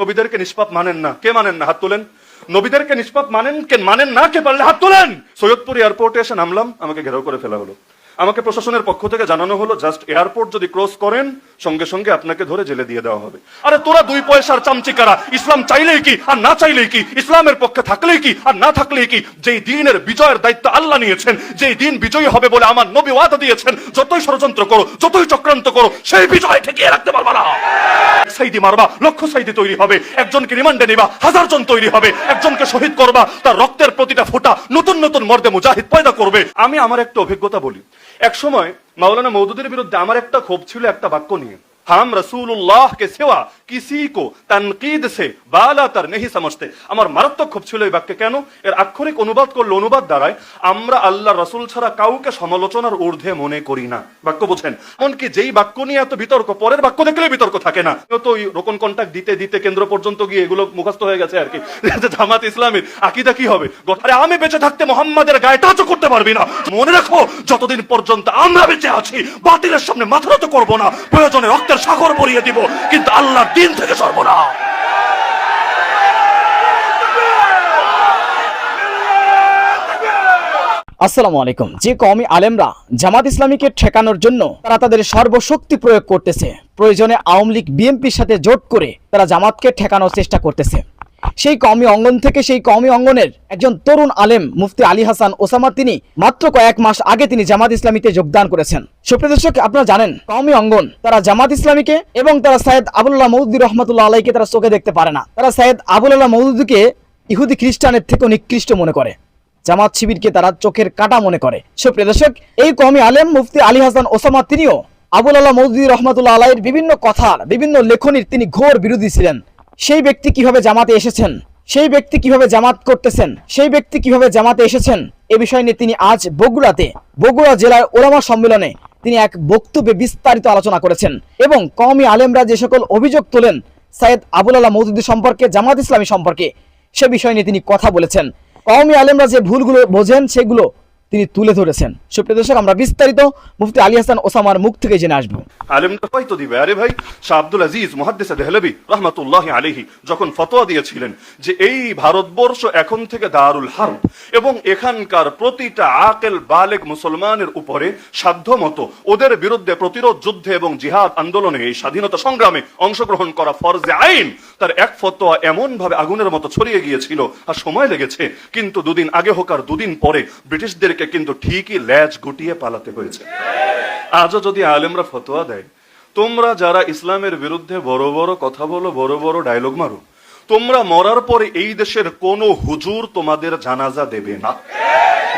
নবীদেরকে নিষ্পাপ মানেন না, কে মানেন না? হাত তোলেন। নবীদেরকে নিষ্পাপ মানেন কে, মানেন না কে? পারলে হাত তোলেন। সৈয়দপুর এয়ারপোর্টে এসে নামলাম, আমাকে ঘেরাও করে ফেলা হলো। আমাকে প্রশাসনের পক্ষ থেকে জানানো হলো জাস্ট এয়ারপোর্ট যদি ক্রস করেন সঙ্গে সঙ্গে আপনাকে ধরে জেলে দিয়ে দেওয়া হবে। আরে তোরা দুই পয়সার চামচিকারা, ইসলাম চাইলেই কি আর না চাইলেই কি, ইসলামের পক্ষে থাকলেই কি আর না থাকলেই কি, যেই দিনের বিজয়ের দায়িত্ব আল্লাহ নিয়েছেন, যেই দিন বিজয়ী হবে বলে আমার নবী ওয়াদা দিয়েছেন, যতই ষড়যন্ত্র করো, যতই চক্রান্ত করো, সেই বিজয় ঠেকিয়ে রাখতে পারবা না। সাইদি মারবা, লক্ষ সাইদি তৈরি হবে। একজনকে রিমান্ডে নিবা, 1000 জন তৈরি হবে। একজনকে শহীদ করবা, তার রক্তের প্রতিটা ফোঁটা নতুন নতুন মর্দে মুজাহিদ পয়দা করবে। আমি আমার একটা অভিজ্ঞতা বলি। এক সময় মাওলানা মওদুদের বিরুদ্ধে আমার একটা ক্ষোভ ছিল একটা বাক্য নিয়ে, हम रसूलुल्लाह के सिवा किसी को तनकीद से बालातर नहीं समझते। আমার মারাত্মক ক্ষোভ ছিল এই বাক্যে। কেন? এর আক্ষরিক অনুবাদ করলে অনুবাদ দ্বারায় আমরা আল্লাহ রাসূল ছাড়া কাউকে সমালোচনার ঊর্ধ্বে মনে করি না। বাক্য বুঝেন? এমনকি যেই বাক্য নিয়ে এত বিতর্ক, পরের বাক্য দেখলে বিতর্ক থাকে না। তো ওই রোকন কন্টাক্ট দিতে দিতে কেন্দ্র পর্যন্ত গিয়ে এগুলো মুখস্থ হয়ে গেছে আর কি। জামাত ইসলামের আকীদা কি হবে? আরে আমি বেঁচে থাকতে মুহাম্মাদের গায়ে টাচও করতে পারবি না। মনে রাখো, যতদিন পর্যন্ত আমরা বেঁচে আছি বাতিলের সামনে মাথা নত করব না। প্রয়োজনে রক্তের সাগর ভরিয়ে দিব, কিন্তু আল্লাহর দিন থেকে সরব না। আসসালামু আলাইকুম। যে কওমি আলেমরা জামাত ইসলামীকে ঠেকানোর জন্য তারা তাদের সর্বশক্তি প্রয়োগ করতেছে, প্রয়োজনে আওয়ামী লীগ বিএনপির সাথে জোট করে তারা জামাতকে ঠেকানোর চেষ্টা করতেছে, সেই কওমি অঙ্গন থেকে, সেই কওমি অঙ্গনের একজন তরুণ আলেম মুফতি আলী হাসান ওসামা, তিনি মাত্র কয়েক মাস আগে তিনি জামাত ইসলামীতে যোগদান করেছেন। সুপ্রিয় দর্শক, আপনারা জানেন কওমি অঙ্গন তারা জামাত ইসলামীকে এবং তারা সৈয়দ আবুল্লাহ মওদুদী রহমাতুল্লাহ আলাইহিকে তারা চোখে দেখতে পারে না। তারা সৈয়দ আবুল্লাহ মওদুদীকে ইহুদি খ্রিস্টানের থেকেও নিকৃষ্ট মনে করে, জামাত শিবিরকে তারা চোখের কাটা মনে করে। সুপ্রিয় দর্শক, এই কওমি আলেম মুফতি আলী হাসান ওসামা তিনিও আবুল্লাহ মওদুদী রহমাতুল্লাহ আলাইহির বিভিন্ন কথার, বিভিন্ন লেখনীর তিনি ঘোর বিরোধী ছিলেন। সেই ব্যক্তি কিভাবে জামাতে এসেছেন, সেই ব্যক্তি কিভাবে জামাত করতেছেন, সেই ব্যক্তি কিভাবে জামাতে এসেছেন, এ বিষয় নিয়ে তিনি আজ বগুড়া জেলার ওলামা সম্মেলনে তিনি এক বক্তব্যে বিস্তারিত আলোচনা করেছেন এবং কওমি আলেমরা যে সকল অভিযোগ তোলেন সৈয়দ আবুল্লাহ মওদুদী সম্পর্কে, জামাত ইসলামী সম্পর্কে, সে বিষয় নিয়ে তিনি কথা বলেছেন। কওমি আলেমরা যে ভুলগুলো বোঝেন সেগুলো তিনি তুলে ধরেছেন। সুপ্রিয় দর্শক, আমরা বিস্তারিত মুফতি আলী হাসান ওসামার মুখ থেকে জেনে আসবো। আলেমটা হয়তো দিবে। আরে ভাই, শাহ আব্দুল আজিজ মুহাদ্দিস দেহলভী রাহমাতুল্লাহি আলাইহি যখন ফতোয়া দিয়েছিলেন যে এই ভারতবর্ষ এখন থেকে দারুল হারব এবং এখানকার প্রতিটা আকেল বালেগ মুসলমানের উপরে সাধ্যমতো ওদের বিরুদ্ধে প্রতিরোধ যুদ্ধে এবং জিহাদ আন্দোলনে, এই স্বাধীনতা সংগ্রামে অংশগ্রহণ করা ফরজে আইন, তার এক ফতোয়া এমন ভাবে আগুনের মতো ছড়িয়ে গিয়েছিল আর সময় লেগেছে, কিন্তু দুদিন আগে হোক আর দুদিন পরে ব্রিটিশদের কিন্তু ঠিকই ল্যাজ গুটিয়ে পালাতে হয়েছে। আজও যদি আলেমরা ফতোয়া দেয়, তোমরা যারা ইসলামের বিরুদ্ধে বড় বড় কথা বলো, বড় বড় ডায়লগ মারো, তোমরা মরার পরে এই দেশের কোন হুজুর তোমাদের জানাজা দেবে না।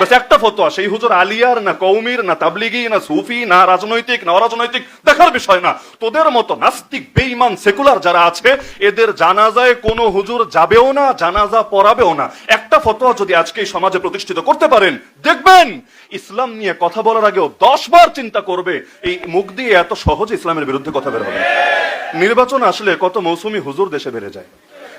বাস একটা ফতোয়া, সেই হুজুর আলিয়ার না কওমির না তাবলিগি না সুফি না রাজনৈতিক না অরাজনৈতিক দেখার বিষয় না। তোদের মতো নাস্তিক বেঈমান সেকুলার যারা আছে এদের জানাজায় কোনো হুজুর যাবেও না, জানাজা পড়াবেও না। একটা ফতোয়া যদি আজকে এই সমাজে প্রতিষ্ঠিত করতে পারেন, দেখবেন ইসলাম নিয়ে কথা বলার আগেও 10 বার চিন্তা করবে এই মুখ দিয়ে এত সহজে ইসলামের বিরুদ্ধে কথা বের হবে। নির্বাচন আসলে কত মৌসুমী হুজুর দেশে বেড়ে যায়,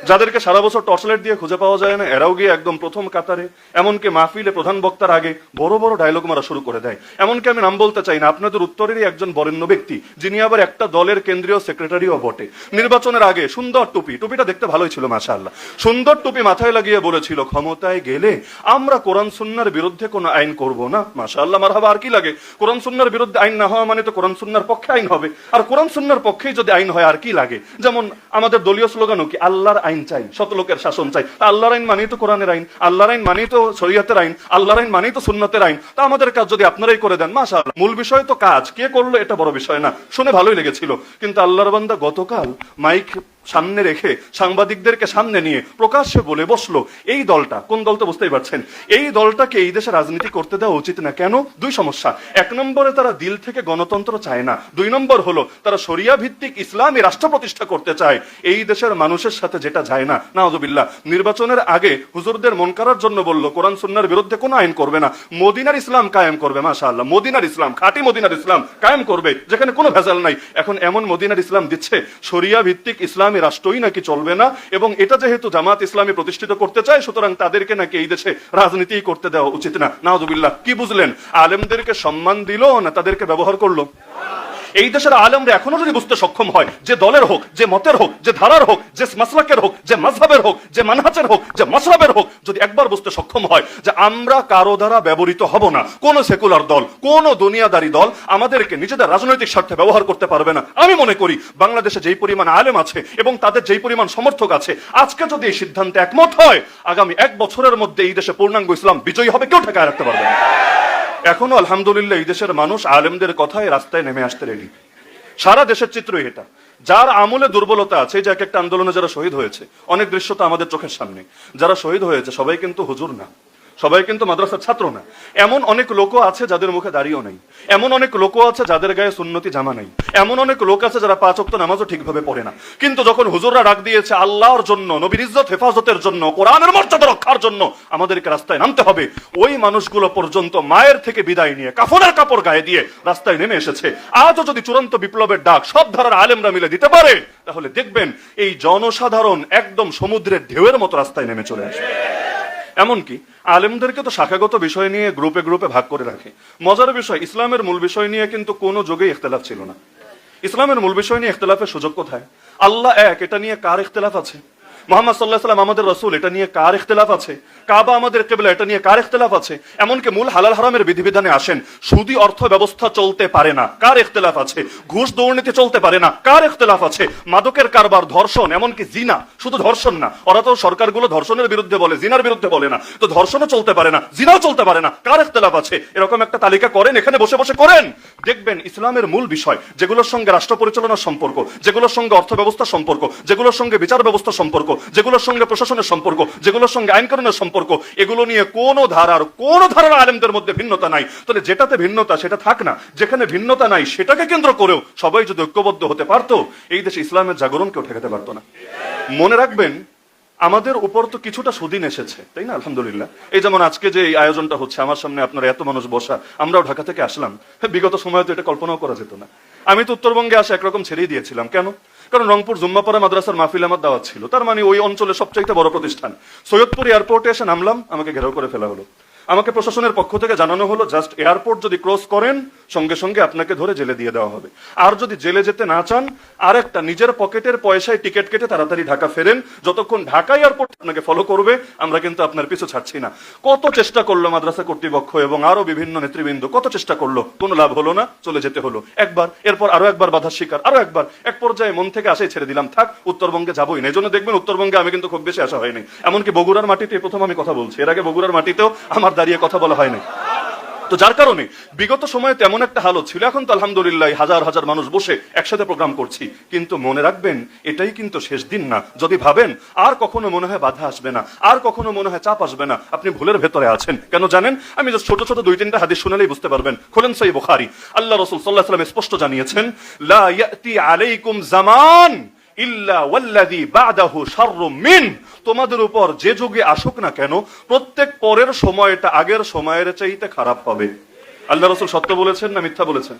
যাদেরকে সারা বছর টর্চলাইট দিয়ে খুঁজে পাওয়া যায় না, এরাও গিয়ে একদম প্রথম কাতারে, এমনকি মাহফিলে প্রধান বক্তার আগে বড় বড় ডায়লগ মারা শুরু করে দেয়। এমনকি আমি নাম বলতে চাই না, আপনাদের উত্তরেরই একজন বরেণ্য ব্যক্তি, যিনি আবার একটা দলের কেন্দ্রীয় সেক্রেটারিও বটে, নির্বাচনের আগে সুন্দর টুপিটা দেখতে ভালোই ছিল মাশাআল্লাহ, সুন্দর টুপি মাথায় লাগিয়ে বলেছিল ক্ষমতায় গেলে আমরা কোরআন সুন্নাহর বিরুদ্ধে কোনো আইন করব না। মাশাআল্লাহ, মারহাবা, আর কি লাগে? কোরআন সুন্নাহর বিরুদ্ধে আইন না হওয়া মানে তো কোরআন সুন্নাহর পক্ষে আইন হবে, আর কোরআন সুন্নাহর পক্ষেই যদি আইন হয় আর কি লাগে? যেমন আমাদের দলীয় স্লোগানও কি, আল্লাহর আইন চাই, শত লোকের শাসন চাই। আল্লাহর আইন মানেই তো কোরআনের আইন, আল্লাহর আইন মানেই তো শরীয়তের আইন, আল্লাহর আইন মানেই তো সুন্নতের আইন। তা আমাদের কাজ যদি আপনারাই করে দেন, মাশাআল্লাহ। মূল বিষয় তো কাজ, কে করলো এটা বড় বিষয় না, শুনে ভালোই লেগেছিল। কিন্তু আল্লাহর বান্দা গতকাল মাইক সামনে রেখে সাংবাদিকদেরকে সামনে নিয়ে প্রকাশ্যে বলে বসলো এই দলটা, কোন দল তো বুঝতেই পারছেন, এই দলটাকে এই দেশে রাজনীতি করতে দেওয়া উচিত না। কেন? দুই সমস্যা। এক নম্বরে তারা দিল থেকে গণতন্ত্র চায় না, দুই নম্বর হলো তারা শরিয়া ভিত্তিক ইসলামী রাষ্ট্র প্রতিষ্ঠা করতে চায়, এই দেশের মানুষের সাথে যেটা যায় না। নাউযুবিল্লাহ। নির্বাচনের আগে হুজুরদের মন করার জন্য বললো কোরআন সুন্নাহর বিরুদ্ধে কোনো আইন করবে না, মদিনার ইসলাম কায়েম করবে। মাশাআল্লাহ, মদিনার ইসলাম, খাঁটি মদিনার ইসলাম কায়েম করবে, যেখানে কোনো ভেজাল নাই। এখন এমন মদিনার ইসলাম দিচ্ছে, শরিয়া ভিত্তিক ইসলাম রাষ্ট্রই নাকি চলবে না, এবং এটা যেহেতু জামাত ইসলামী প্রতিষ্ঠিত করতে চায়, সুতরাং তাদেরকে নাকি এই দেশে রাজনীতি করতে দেওয়া উচিত না। নাউযুবিল্লাহ। কি বুঝলেন? আলেমদেরকে সম্মান দিল না তাদেরকে ব্যবহার করলো? এই দেশের আলেমরা এখনো যদি বুঝতে সক্ষম হয়, যে দলের হোক, যে মতের হোক, যে ধারার হোক, যে মাসলাকের হোক, যে মাযহাবের হোক, যে মানহাজের হোক, যে মাশরাবের হোক, যদি একবার বুঝতে সক্ষম হয় যে আমরা কারো দ্বারা ব্যবহৃত হব না, কোন সেকুলার দল, কোন দুনিয়াদারি দল আমাদেরকে নিজেদের রাজনৈতিক স্বার্থে ব্যবহার করতে পারবে না। আমি মনে করি বাংলাদেশে যেই পরিমাণ আলেম আছে এবং তাদের যেই পরিমাণ সমর্থক আছে, আজকে যদি এই সিদ্ধান্তে একমত হয়, আগামী 1 বছরের মধ্যে এই দেশে পূর্ণাঙ্গ ইসলাম বিজয়ী হবে, কেউ ঠেকায় রাখতে পারবে না। এখনো আলহামদুলিল্লাহ এই দেশের মানুষ আলেমদের কথায় রাস্তায় নেমে আসতে রেডি। সারা দেশের চিত্রই এটা। যার আমলে দুর্বলতা আছে, যে এক একটা আন্দোলনে যারা শহীদ হয়েছে, অনেক দৃশ্য তো আমাদের চোখের সামনে, যারা শহীদ হয়েছে সবাই কিন্তু হুজুর না, সবাই কিন্তু মাদ্রাসার ছাত্র না। এমন অনেক লোকও আছে যাদের মুখে দাড়িও নেই, এমন অনেক লোকও আছে যাদের গায়ে সুন্নতি জামা নেই, এমন অনেক লোক আছে যারা 5 ওয়াক্ত নামাজও ঠিকভাবে পড়ে না। কিন্তু যখন হুজুররা ডাক দিয়েছে আল্লাহর জন্য, নবীর ইজ্জত হেফাজতের জন্য, কোরআনের মর্যাদা রক্ষার জন্য আমাদেরকে রাস্তায় নামতে হবে, ওই মানুষগুলো পর্যন্ত মায়ের থেকে বিদায় নিয়ে কাফনের কাপড় গায়ে দিয়ে রাস্তায় নেমে এসেছে। আজও যদি চূড়ান্ত বিপ্লবের ডাক সব ধারার আলেমরা মিলে দিতে পারে, তাহলে দেখবেন এই জনসাধারণ একদম সমুদ্রের ঢেউয়ের মতো রাস্তায় নেমে চলে আসবে। এমনকি আলেমদেরকে তো শাখাগত বিষয় নিয়ে গ্রুপে গ্রুপে ভাগ করে রাখে। মজার বিষয়, ইসলামের মূল বিষয় নিয়ে কিন্তু কোনো যুগেই ইখতিলাফ ছিল না। ইসলামের মূল বিষয় নিয়ে ইখতিলাফের সুযোগ কোথায়? আল্লাহ এক, এটা নিয়ে কার ইখতিলাফ আছে? মুহাম্মদ সাল্লাল্লাহু আলাইহি ওয়াসাল্লাম আমাদের রাসূল, এটা নিয়ে কার ইখতিলাফ আছে? কাবা আমাদের কিবলা, এটা নিয়ে কার ইখতিলাফ আছে? এমনকি মূল হালাল হারামের বিধিবিধানে আসেন, সুদী অর্থ ব্যবস্থা চলতে পারে না, কার ইখতিলাফ আছে? ঘুষ দুর্নীতি চলতে পারে না, কার ইখতিলাফ আছে? মাদকের কারবার, ধর্ষণ, এমনকি জিনা, শুধু ধর্ষণ না, ওরা তো সরকারগুলো ধর্ষণের বিরুদ্ধে বলে, জিনার বিরুদ্ধে বলে না, তো ধর্ষণও চলতে পারে না, জিনাও চলতে পারে না, কার ইখতিলাফ আছে? এরকম একটা তালিকা করেন, এখানে বসে বসে করেন, দেখবেন ইসলামের মূল বিষয়, যেগুলোর সঙ্গে রাষ্ট্র পরিচালনার সম্পর্ক, যেগুলোর সঙ্গে অর্থ ব্যবস্থার সম্পর্ক, যেগুলোর সঙ্গে বিচার ব্যবস্থার সম্পর্ক, যেগুলোর সঙ্গে প্রশাসনের সম্পর্ক, যেগুলোর সঙ্গে আইন কানুনের সম্পর্ক, এগুলো নিয়ে কোন ধারার আলেমদের মধ্যে ভিন্নতা নাই। তাহলে যেটাতে ভিন্নতা সেটা থাক না, যেখানে ভিন্নতা নাই সেটাকে কেন্দ্র করেও সবাই যদি ঐক্যবদ্ধ হতে পারতো, এই দেশে ইসলামের জাগরণ কেউ ঠেকাতে পারতো না। মনে রাখবেন, আমাদের উপর তো কিছুটা সুদিন এসেছে, তাই না? আলহামদুলিল্লাহ। এই যেমন আজকে যে এই আয়োজনটা হচ্ছে, আমার সামনে আপনারা এত মানুষ বসা, আমরাও ঢাকা থেকে আসলাম, বিগত সময়ে তো এটা কল্পনাও করা যেত না। আমি তো উত্তরবঙ্গে আসা একরকম ছেড়েই দিয়েছিলাম। কেন? কারণ রংপুর জুম্মাপাড়া মাদ্রাসার মাহফিল আমার দাওয়াত ছিল, তার মানে ওই অঞ্চলের সবচাইতে বড় প্রতিষ্ঠান। সৈয়দপুর এয়ারপোর্টে এসে নামলাম, আমাকে ঘেরাও করে ফেলা হলো। আমাকে প্রশাসনের পক্ষ থেকে জানানো হলো, জাস্ট এয়ারপোর্ট যদি ক্রস করেন সঙ্গে সঙ্গে আপনাকে ধরে জেলে দিয়ে দেওয়া হবে, আর যদি জেলে যেতে না চান আরেকটা নিজের পকেটের পয়সায় টিকিট কেটে তাড়াতাড়ি ঢাকা ফেরেন, যতক্ষণ ঢাকা এয়ারপোর্ট আপনাকে ফলো করবে আমরা কিন্তু আপনার পিছু ছাড়ছি না। কত চেষ্টা করলো মাদ্রাসা কর্তৃপক্ষ এবং আরো বিভিন্ন নেতৃবৃন্দ, কত চেষ্টা করলো, কোনো লাভ হলো না, চলে যেতে হলো একবার, এরপর আরো একবার বাধার শিকার, আরো একবার, এক পর্যায়ে মন থেকে আসাই ছেড়ে দিলাম, থাক উত্তরবঙ্গে যাবোই না। এই জন্য দেখবেন উত্তরবঙ্গে আমি কিন্তু খুব বেশি আসা হয়নি, এমনকি বগুড়ার মাটিতে প্রথম আমি কথা বলছি, এর আগে বগুড়ার মাটিতেও আমার দাঁড়িয়ে কথা বলা হয়নি। তো যার কারণে বিগত সময়ে তেমন একটা হালত ছিল। এখন তো আলহামদুলিল্লাহ হাজার হাজার মানুষ বসে একসাথে প্রোগ্রাম করছি, কিন্তু মনে রাখবেন এটাই কিন্তু শেষ দিন না। যদি ভাবেন আর কখনো মনে হয় বাধা আসবে না, আর কখনো মনে হয় চাপ আসবে না, আপনি ভুলের ভেতরে আছেন। কেন জানেন? আমি জাস্ট ছোট ছোট 2-3টা হাদিস শুনলেই বুঝতে পারবেন। খোলেন সহিহ বুখারী, আল্লাহ রাসূল সাল্লাল্লাহু আলাইহি ওয়াসাল্লাম স্পষ্ট জানিয়েছেন, লা ইয়াতি আলাইকুম জামান ইল্লা ওয়াল্লাযী বা'দাহু শাররুম মিন, তোমাদের উপর যে যুগে আসুক না কেন প্রত্যেক পরের সময়টা আগের সময়ের চাইতে খারাপ হবে। আল্লাহ রাসূল সত্য বলেছেন না মিথ্যা বলেছেন?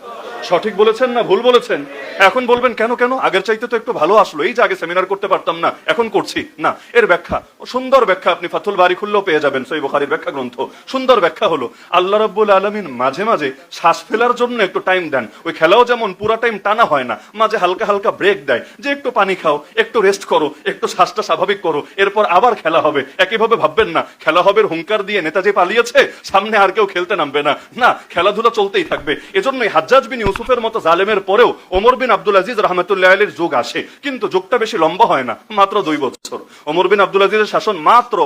সঠিক বলেছেন না ভুল বলেছেন? এখন বলবেন কেন কেন আগের চাইতে তো একটু ভালো আসলো, এই যে আগে সেমিনার করতে পারতাম না এখন করছি না। এর ব্যাখ্যা, সুন্দর ব্যাখ্যা, আপনি ফাথুল বারী খুললেও পেয়ে যাবেন, সহিহ বুখারীর ব্যাখ্যা গ্রন্থ। সুন্দর ব্যাখ্যা হলো, আল্লাহ রাব্বুল আলামিন মাঝে মাঝে শ্বাস ফেলার জন্য একটু টাইম দেন। ওই খেলাও যেমন পুরা টাইম টানা হয় না, মাঝে হালকা হালকা ব্রেক দেয়, যে একটু পানি খাও, একটু রেস্ট করো, একটু শ্বাসটা স্বাভাবিক করো, এরপর আবার খেলা হবে। একইভাবে ভাববেন না খেলা হবে হুঙ্কার দিয়ে নেতাজি পালিয়েছে সামনে আর কেউ খেলতে নামবে না, না, খেলাধুলা চলতেই থাকবে। এজন্যই হাজ্জাজ বিন ইউসুফের মতো জালেমের পরেও ওমর বিন আব্দুল আজিজ রাহমাতুল্লাহ আলাইহির যুগ আসে, কিন্তু যুগটা বেশি লম্বা হয় না, মাত্র 2 বছর। ওমর বিন আব্দুল আজিজের শাসন মাত্র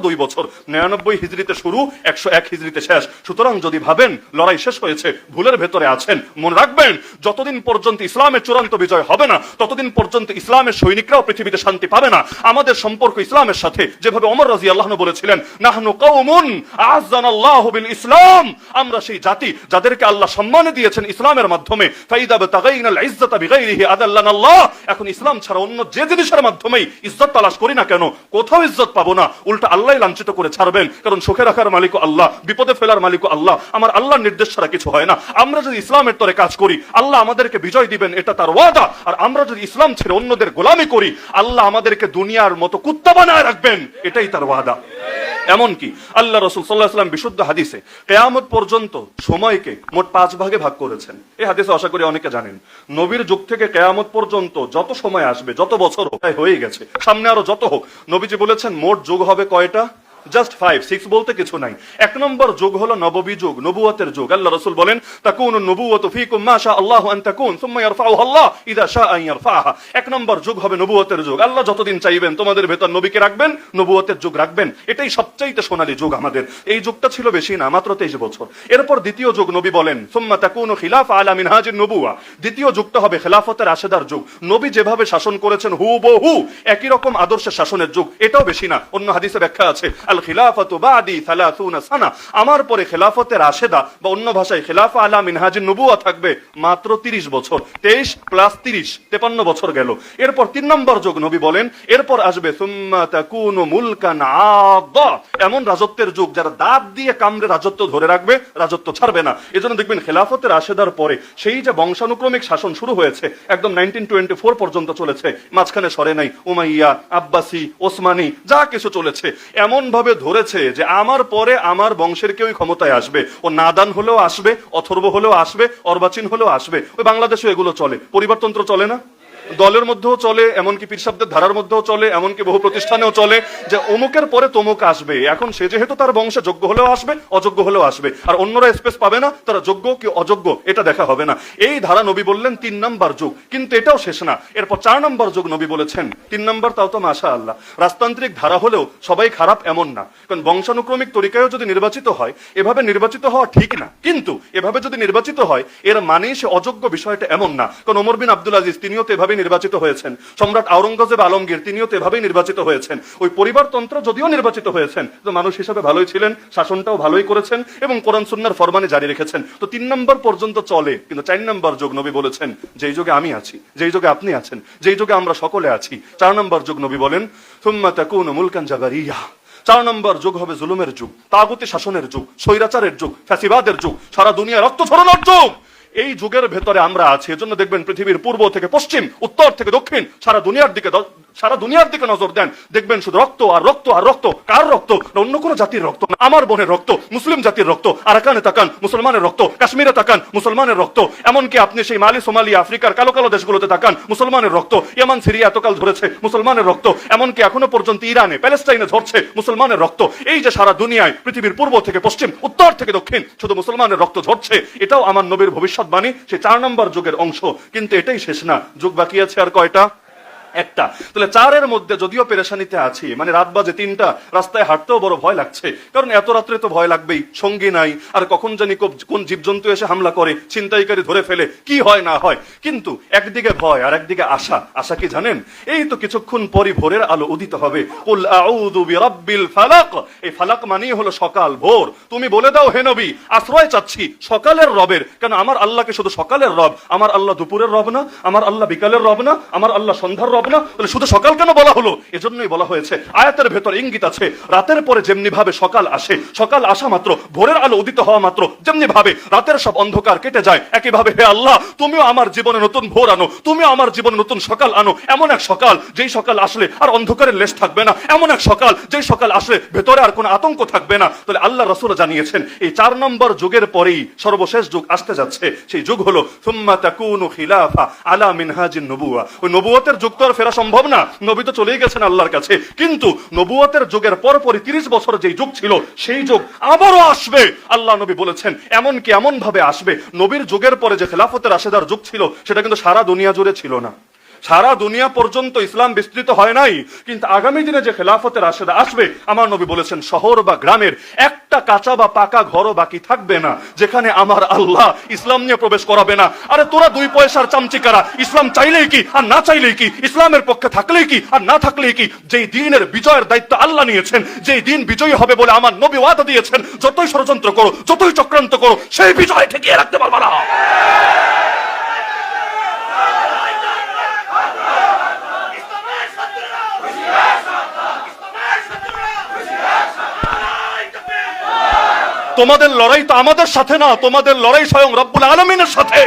2 বছর, 99 হিজরিতে শুরু, 101 হিজরিতে শেষ। সুতরাং যদি ভাবেন লড়াই শেষ হয়েছে, ভুলের ভেতরে আছেন, মনে রাখবেন যতদিন পর্যন্ত ইসলামের চূড়ান্ত বিজয় হবে না ততদিন পর্যন্ত ইসলামের সৈনিকরাও পৃথিবীতে শান্তি পাবে না। আমাদের সম্পর্ক ইসলামের সাথে, যেভাবে ওমর রাদিয়াল্লাহু আনহু বলেছিলেন, নাহনু কওমুন আ'আজ্জানাল্লাহু বিল ইসলাম, আমরা সেই জাতি যাদেরকে আল্লাহ সম্মান দিয়েছেন ইসলামের মাধ্যমে। ফাইদা বাতাগাইনাল ইজ্জাতা বিগাইরিহি আদাল্লানাল্লাহ, এখন ইসলাম ছাড়া অন্য যে জিনিসের মাধ্যমেই ইজ্জত তালাশ করি না কেন কোথাও ইজ্জত পাবো না, উল্টা আল্লাহই লাঞ্ছিত করে ছাড়বেন। কারণ সুখে রাখার মালিকও আল্লাহ, বিপদে ফেলার মালিকও আল্লাহ। আমার আল্লাহর নির্দেশ ছাড়া কিছু হয় না। আমরা যদি ইসলামের তরে কাজ করি আল্লাহ আমাদেরকে বিজয় দিবেন, এটা তার ওয়াদা। আর আমরা যদি ইসলাম ছেড়ে অন্যদের গোলামি করি আল্লাহ আমাদেরকে দুনিয়ার মতো কুত্তা বানায় রাখবেন, এটাই তার ওয়াদা। এমনকি আল্লাহ রাসূল সাল্লাল্লাহু আলাইহি ওয়াসাল্লাম বিশুদ্ধ হাদিসে কিয়ামত পর্যন্ত সময়কে মোট 5 ভাগে ভাগ করেছেন। এই হাদিসে আশা করি অনেকে জানেন। নবীর যুগ থেকে কিয়ামত পর্যন্ত যত সময় আসবে, যত বছর হয়ে গেছে, সামনে আরো যত হোক, নবীজি বলেছেন মোট যুগ হবে কয়টা? জাস্ট 5, 6 বলতে কিছু নাই। এক নম্বর যুগ হলো নববী যুগ, নবুয়তের যুগ। আল্লাহ রাসূল বলেন তাকুনুন নবুওয়াতু ফীকুম মা শা আল্লাহু আন তাকুন সুম্মা ইয়ারফাউহা আল্লাহ ইযা শা আন ইয়ারফাহা। এক নম্বর যুগ হবে নবুয়তের যুগ। আল্লাহ যতদিন চাইবেন তোমাদের ভেতর নবীকে রাখবেন, নবুয়তের যুগ রাখবেন। এটাই সবচাইতে সোনালী যুগ আমাদের। এই যুগটা ছিল বেশি না, মাত্র 23 বছর। এরপর দ্বিতীয় যুগ নবী বলেন সুম্মা তাকুনু খিলাফা আলা মিনহাজিন নবুওয়া। দ্বিতীয় যুগটা হবে খেলাফতের রাশেদার যুগ। নবী যেভাবে শাসন করেছেন হুবহু একই রকম আদর্শে শাসনের যুগ। এটাও বেশি না, অন্য হাদিসে ব্যাখ্যা আছে আল খিলাফাতু বাদি 30 সানা। আমার পরে খেলাফতের রাশেদা বা অন্য ভাষায় খেলাফা আলা মিনহাজিন নবুওয়া থাকবে মাত্র 30 বছর। 23 প্লাস 30 53 বছর গেল। এরপর 3 নম্বর যুগ নবী বলেন এরপর আসবে সুম্মা তাকুনু মুলকান আদা। এমন রাজত্বের যুগ যারা দাঁত দিয়ে কামড়ে রাজত্ব ধরে রাখবে, রাজত্ব ছাড়বে না। এজন্য দেখবেন খেলাফতের রাশেদার পরে সেই যে বংশানুক্রমিক শাসন শুরু হয়েছে একদম 1924 পর্যন্ত চলেছে, মাঝখানে সরে নাই। উমাইয়া, আব্বাসি, ওসমানী যা কিছু চলেছে এমন ভাবে ধরেছে যে আমার পরে আমার বংশের কেউই ক্ষমতায় আসবে। ও নাদান হলেও আসবে, অথর্ব হলেও আসবে, অর্বাচীন হলেও আসবে। ওই বাংলাদেশেও এগুলো চলে। পরিবারতন্ত্র চলে না? দলের মধ্যেও চলে, এমনকি পীর সাহেবদের ধারার মধ্যেও চলে, এমনকি বহু প্রতিষ্ঠানেও চলে যে অমুকের পরে তমুক আসবে। এখন সে যেহেতু তার বংশে যোগ্য হলেও আসবে, অযোগ্য হলেও আসবে, আর অন্যরা স্পেস পাবে না, তারা যোগ্য কি অযোগ্য এটা দেখা হবে না। এই ধারা নবী বললেন 3 নম্বর যুগ। কিন্তু এটাও শেষ না, এরপর 4 নম্বর যুগ নবী বলেছেন। 3 নম্বর তাও তো মাশাআল্লাহ রাজতান্ত্রিক ধারা হলেও সবাই খারাপ এমন না। কারণ বংশানুক্রমিক তরিকায়ও যদি নির্বাচিত হয়, এভাবে নির্বাচিত হওয়া ঠিক না। কিন্তু এভাবে যদি নির্বাচিত হয় এর মানে সে অযোগ্য, বিষয়টা এমন না। কারণ ওমর বিন আব্দুল আজিজ তিনিও তো এভাবে নির্বাচিত হয়েছেন। সম্রাট আওরঙ্গজেব আলমগীর তিনিও তো এভাবেই নির্বাচিত হয়েছেন। ওই পরিবারতন্ত্র যদিও নির্বাচিত হয়েছেন, তো মানুষ হিসাবে ভালোই ছিলেন, শাসনটাও ভালোই করেছেন এবং কোরআন সুন্নাহর ফরমানে জারি রেখেছেন। তো 3 নম্বর পর্যন্ত চলে। কিন্তু 4 নম্বর যুগ নবী বলেছেন যেই যুগে আমি আছি, যেই যুগে আপনি আছেন, যেই যুগে আমরা সকলে আছি, 4 নম্বর যুগ নবী বলেন সুম্মা তাকুনু মুলকান জাবারিয়া। 4 নম্বর যুগ হবে জুলুমের যুগ, তাগুতি শাসনের যুগ, স্বৈরাচারের যুগ, ফ্যাসিবাদের যুগ, সারা দুনিয়া রক্ত ঝরানোর যুগ। এই যুগের ভেতরে আমরা আছি। এজন্য দেখবেন পৃথিবীর পূর্ব থেকে পশ্চিম, উত্তর থেকে দক্ষিণ, সারা দুনিয়ার দিকে নজর দেন, দেখবেন শুধু রক্ত আর রক্ত আর রক্ত। কার রক্ত? অন্য কোনো জাতির রক্ত না, আমার বোনের রক্ত, মুসলিম জাতির রক্ত। আরাকানে তাকান, মুসলমানের রক্ত। কাশ্মীরে তাকান, মুসলমানের রক্ত। এমনকি আপনি সেই মালি, সোমালিয়া, আফ্রিকার কালো কালো দেশগুলোতে তাকান, মুসলমানের রক্ত। ইয়ামান, সিরিয়া এতকাল ধরেছে, মুসলমানের রক্ত। এমনকি এখনো পর্যন্ত ইরানে, প্যালেস্টাইনে ঝরছে মুসলমানের রক্ত। এই যে সারা দুনিয়ায় পৃথিবীর পূর্ব থেকে পশ্চিম, উত্তর থেকে দক্ষিণ শুধু মুসলমানের রক্ত ঝরছে, এটাও আমার নবীর ভবিষ্যৎবাণী, সেই 4 নম্বর যুগের অংশ। কিন্তু এটাই শেষ না, যুগ বাকি আছে আর কয়টা? একটা। তাহলে 4 মধ্যে যদিও পেরেশানিতে আছি, মানে রাত বাজে 3টা, রাস্তায় হাঁটতেও বড় ভয় লাগছে। কারণ এত রাত্রে তো ভয় লাগবেই, সঙ্গী নাই, আর কখন জানি কোন জীবজন্তু এসে হামলা করে, ছিনতাইকারী ধরে ফেলে, কি হয় না হয়। কিন্তু একদিকে ভয় আর একদিকে আশা। আশা কি জানেন? এই তো কিছুক্ষণ পরই ভোরের আলো উদিত হবে। কুল আউযু বিরাব্বিল ফালাক। এই ফালাক মানেই হলো সকাল, ভোর। তুমি বলে দাও হে নবী, আশ্রয় চাচ্ছি সকালের রবের। কেন আমার আল্লাহকে শুধু সকালের রব? আমার আল্লাহ দুপুরের রব না? আমার আল্লাহ বিকালের রব না? আমার আল্লাহ সন্ধ্যার রব না? তাহলে শুধু সকাল কেন বলা হলো? এজন্যই বলা হয়েছে, আয়াতের ভেতর ইঙ্গিত আছে রাতের পরে যেমনি ভাবে সকাল আসে, সকাল আসা মাত্র, ভোরের আলো উদিত হওয়া মাত্র যেমনি ভাবে রাতের সব অন্ধকার কেটে যায়, একইভাবে হে আল্লাহ তুমিও আমার জীবনে নতুন ভোর আনো, তুমিও আমার জীবনে নতুন সকাল আনো। এমন এক সকাল যেই সকাল আসলে আর অন্ধকারের লেশ থাকবে না, এমন এক সকাল যেই সকাল আসলে ভেতরে আর কোনো আতঙ্ক থাকবে না। তাহলে আল্লাহ রাসূল জানিয়েছেন এই 4 নম্বর যুগের পরেই সর্বশেষ যুগ আসতে যাচ্ছে। সেই যুগ হলো সুম্মা তাকুনু খিলাফা আলা মিনহাজিন নবুওয়া। ওই নবুয়তের যুগ তো আর ফেরা সম্ভব না, নবী তো চলেই গেছেন আল্লাহর কাছে। কিন্তু নবুয়তের যুগের পরপরই 30 বছর যেই যুগ ছিল, সেই যুগ আবারও আসবে। আল্লাহ নবী বলেছেন এমনকি এমন ভাবে আসবে, নবীর যুগের পরে যে খেলাফতের রাশেদার যুগ ছিল সেটা কিন্তু সারা দুনিয়া জুড়ে ছিল না, সারা দুনিয়া পর্যন্ত ইসলাম বিস্তৃত হয় নাই। কিন্তু আগামী দিনে যে খেলাফতের রাশেদা আসবে, আমার নবী বলেছেন শহর বা গ্রামের একটা কাঁচা বা পাকা ঘরও বাকি থাকবে না যেখানে আমার আল্লাহ ইসলাম নিয়ে প্রবেশ করাবে না। আরে তোরা 2 পয়সার চামচিকারা, ইসলাম চাইলেই কি আর না চাইলেই কি, ইসলামের পক্ষে থাকলেই কি আর না থাকলেই কি, যেই দিনের বিজয়ের দায়িত্ব আল্লাহ নিয়েছেন, যেই দিন বিজয়ী হবে বলে আমার নবী ওয়াদা দিয়েছেন, যতই ষড়যন্ত্র করো, যতই চক্রান্ত করো, সেই বিজয় ঠেকিয়ে রাখতে পারবে না। তোমাদের লড়াই তো আমাদের সাথে না, তোমাদের লড়াই স্বয়ং রব্বুল আলামিনের সাথে।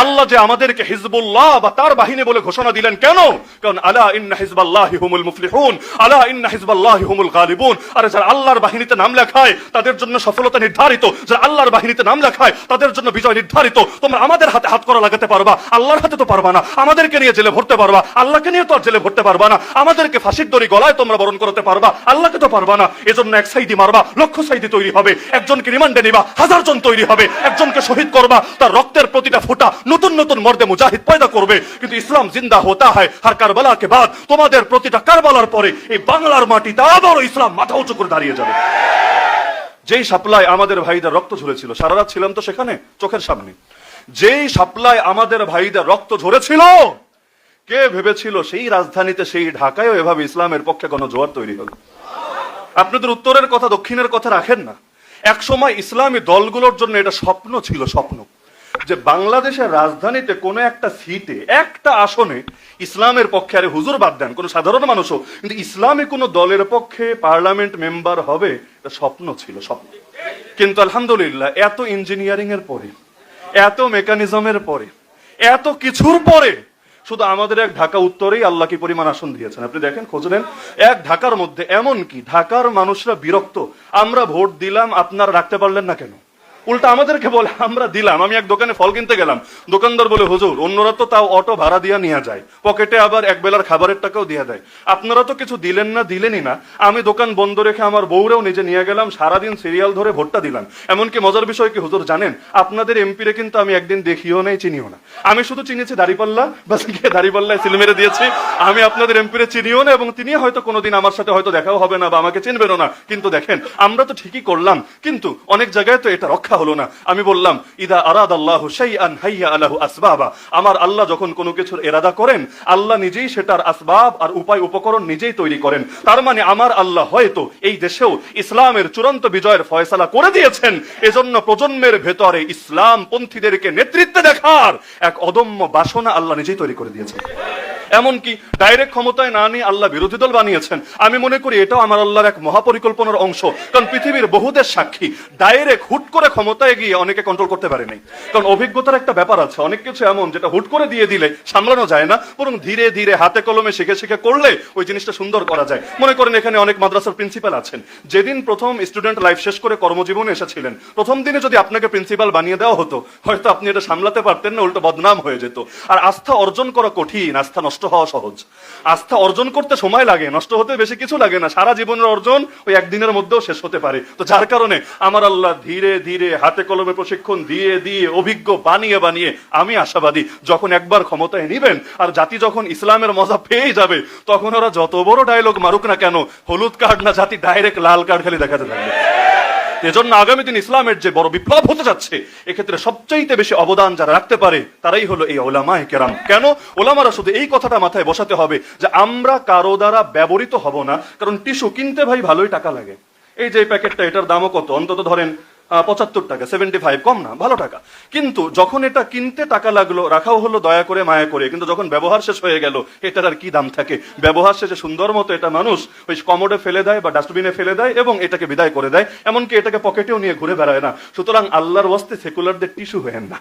আল্লাহ যে আমাদেরকে হিজবুল্লাহ বা তার বাহিনী বলে ঘোষণা দিলেন কেন? কারণ আলা ইন্না হিজবাল্লাহি হুমুল মুফলিহুন, আলা ইন্না হিজবাল্লাহি হুমুল গালিবুন। আরে যারা আল্লাহর বাহিনীতে নাম লেখায় তাদের জন্য সফলতা নির্ধারিত, যারা আল্লাহর বাহিনীতে নাম লেখায় তাদের জন্য বিজয় নির্ধারিত। তোমরা আমাদের হাতে হাত করা লাগাতে পারবা, আল্লাহর হাতে তো পারবা না। আমাদেরকে নিয়ে জেলে ভরতে পারবা, আল্লাহকে নিয়ে তো আর জেলে ভরতে পারবা না। আমাদেরকে ফাঁসির দড়ি গলায় তোমরা বরণ করতে পারবা, আল্লাহকে তো পারবা না। এজন্য এক সাইদি মারবা, লক্ষ সাইদি তৈরি হবে। একজনকে রিমান্ডে নিবা, 1000 জন তৈরি হবে। একজনকে শহীদ করবা, তার রক্তের প্রতিটা ফোঁটা নতুন নতুন মর্দে মুজাহিদ পয়দা করবে। কিন্তু ইসলাম জিন্দা হতা হয় হর কারবালা কে বাদ। তোমাদের প্রতিটা কারবালার পরে এই বাংলার মাটিতে আবারও ইসলাম মাথা উঁচু করে দাঁড়িয়ে যাবে। যেই সাপ্লাই আমাদের ভাইদের রক্ত ঝরেছিল, সারা রাত ছিলাম তো সেখানে চোখের সামনে, যেই সাপ্লাই আমাদের ভাইদের রক্ত ঝরেছিল, কে ভেবেছিল সেই রাজধানীতে, সেই ঢাকায়ও এভাবে ইসলামের পক্ষে গণজোয়ার তৈরি হলো? আপনাদের উত্তরের কথা দক্ষিণের কথা রাখেন না। এক সময় ইসলামী দলগুলোর জন্য এটা স্বপ্ন ছিল, স্বপ্ন, যে বাংলাদেশের রাজধানীতে কোনো একটা সিটে, একটা আসনে ইসলামের পক্ষে, আরে হুজুর বাদ দেন, কোনো সাধারণ মানুষও, কিন্তু ইসলামী কোনো দলের পক্ষে পার্লামেন্ট মেম্বার হবে, এটা স্বপ্ন ছিল, স্বপ্ন। কিন্তু আলহামদুলিল্লাহ এত ইঞ্জিনিয়ারিং এর পরে, এত মেকানিজমের পরে, এত কিছুর পরে শুধু আমাদের এক ঢাকা উত্তরেই আল্লাহ কি পরিমাণ আসন দিয়েছেন আপনি দেখেন, খোঁজ নেন। এক ঢাকার মধ্যে, এমন কি ঢাকার মানুষরা বিরক্ত, আমরা ভোট দিলাম আপনারা রাখতে পারলেন না কেন? উল্টা আমাদেরকে বলে আমরা দিলাম। আমি এক দোকানে ফল কিনতে গেলাম, দোকানদার বলে হুজুর অন্যরা তো তাও অটো ভাড়া দিয়ে নিয়ে যায়, পকেটে আবার এক বেলার খাবারের টাকাও দিয়ে দেয়, আপনারা তো কিছু দিলেন না, দিলেনই না। আমি দোকান বন্ধ রেখে আমার বউরেও নিজে নিয়ে গেলাম, সারাদিন সিরিয়াল ধরে ভোটটা দিলাম। এমনকি মজার বিষয় কি হুজুর জানেন, আপনাদের এমপিরে কিন্তু আমি একদিন দেখিও নাই, চিনিও না। আমি শুধু চিনেছি দাড়িপাল্লা, বাস গিয়ে দাড়িপাল্লায় সিল মেরে দিয়েছি। আমি আপনাদের এমপিরে চিনিও না, এবং তিনি হয়তো কোনোদিন আমার সাথে হয়তো দেখাও হবে না বা আমাকে চিনবেনও না। কিন্তু দেখেন আমরা তো ঠিকই করলাম, কিন্তু অনেক জায়গায় তো এটা রক্ষা হলো না। আমি বললাম ইদা আরাদাল্লাহু শাইআন হাইয়া আলাহু আসবাবা। আমার আল্লাহ যখন কোনো কিছুর ইরাদা করেন, আল্লাহ নিজেই সেটার আসবাব আর উপায় উপকরণ নিজেই তৈরি করেন। তার মানে আমার আল্লাহ হয়তো এই দেশেও ইসলামের চূড়ান্ত বিজয়ের ফয়সালা করে দিয়েছেন। এজন্য প্রজন্মের ভেতরে ইসলাম পন্থীদেরকে নেতৃত্বে দেখার এক অদম্য বাসনা আল্লাহ নিজেই তৈরি করে দিয়েছেন। এমনকি ডাইরেক্ট ক্ষমতায় না নিয়ে আল্লাহ বিরোধী দল বানিয়েছেন। আমি মনে করি এটাও আমার আল্লাহর এক মহাপরিকল্পনার অংশ। কারণ পৃথিবীর বহুদের সাক্ষী, ডাইরেক্ট হুট করে ক্ষমতায় গিয়ে অনেকে কন্ট্রোল করতে পারে নাই। কারণ অভিজ্ঞতার একটা ব্যাপার আছে, অনেক কিছু এমন যেটা হুট করে দিয়ে দিলে সামলানো যায় না, বরং ধীরে ধীরে হাতে কলমে শিখে শিখে করলে ওই জিনিসটা সুন্দর করা যায়। মনে করেন এখানে অনেক মাদ্রাসার প্রিন্সিপাল আছেন, যেদিন প্রথম স্টুডেন্ট লাইফ শেষ করে কর্মজীবনে এসেছিলেন, প্রথম দিনে যদি আপনাকে প্রিন্সিপাল বানিয়ে দেওয়া হতো, হয়তো আপনি এটা সামলাতে পারতেন না, উল্টো বদনাম হয়ে যেত। আর আস্থা অর্জন করা কঠিন, আস্থা নষ্ট হওয়া সহজ। আস্থা অর্জন করতে সময় লাগে, নষ্ট হতে বেশি কিছু লাগে না। সারা জীবনের অর্জন ওই একদিনের মধ্যেও শেষ হতে পারে। তো যার কারণে আমার আল্লাহ ধীরে ধীরে হাতে কলমে প্রশিক্ষণ দিয়ে দিয়ে অভিজ্ঞ বানিয়ে বানিয়ে, আমি আশাবাদী যখন একবার ক্ষমতায় নিবেন আর জাতি যখন ইসলামের মজা পেয়ে যাবে, তখন ওরা যত বড় ডায়লগ মারুক না কেন, হলুদ কার্ড না, জাতি ডাইরেক্ট লাল কার্ড খালি দেখাতে থাকবে। এজন্য আগামী দিন ইসলামের যে বড় বিপ্লব হতে যাচ্ছে, এক্ষেত্রে সবচাইতে বেশি অবদান যারা রাখতে পারে তারাই হলো এই ওলামায়ে কেরাম। কেন? ওলামারা শুধু এই কথাটা মাথায় বসাতে হবে যে আমরা কারো দ্বারা ব্যবহৃত হব না। কারণ টিস্যু কিনতে ভাই ভালোই টাকা লাগে। এই যে প্যাকেটটা, এটার দামও কত, অন্তত ধরেন 75 টাকা, 75, কম না, ভালো টাকা। কিন্তু যখন এটা কিনতে টাকা লাগলো, রাখাও হলো দয়া করে মায়া করে, কিন্তু যখন ব্যবহার শেষ হয়ে গেল, এটার আর কি দাম থাকে? ব্যবহার শেষে সুন্দর মতো এটা মানুষ ওই কমোডে ফেলে দেয় বা ডাস্টবিনে ফেলে দেয় এবং এটাকে বিদায় করে দেয়, এমনকি এটাকে পকেটেও নিয়ে ঘুরে বেড়ায় না। সুতরাং আল্লাহর ওয়াস্তে সেকুলারদের টিস্যু হয়েন না।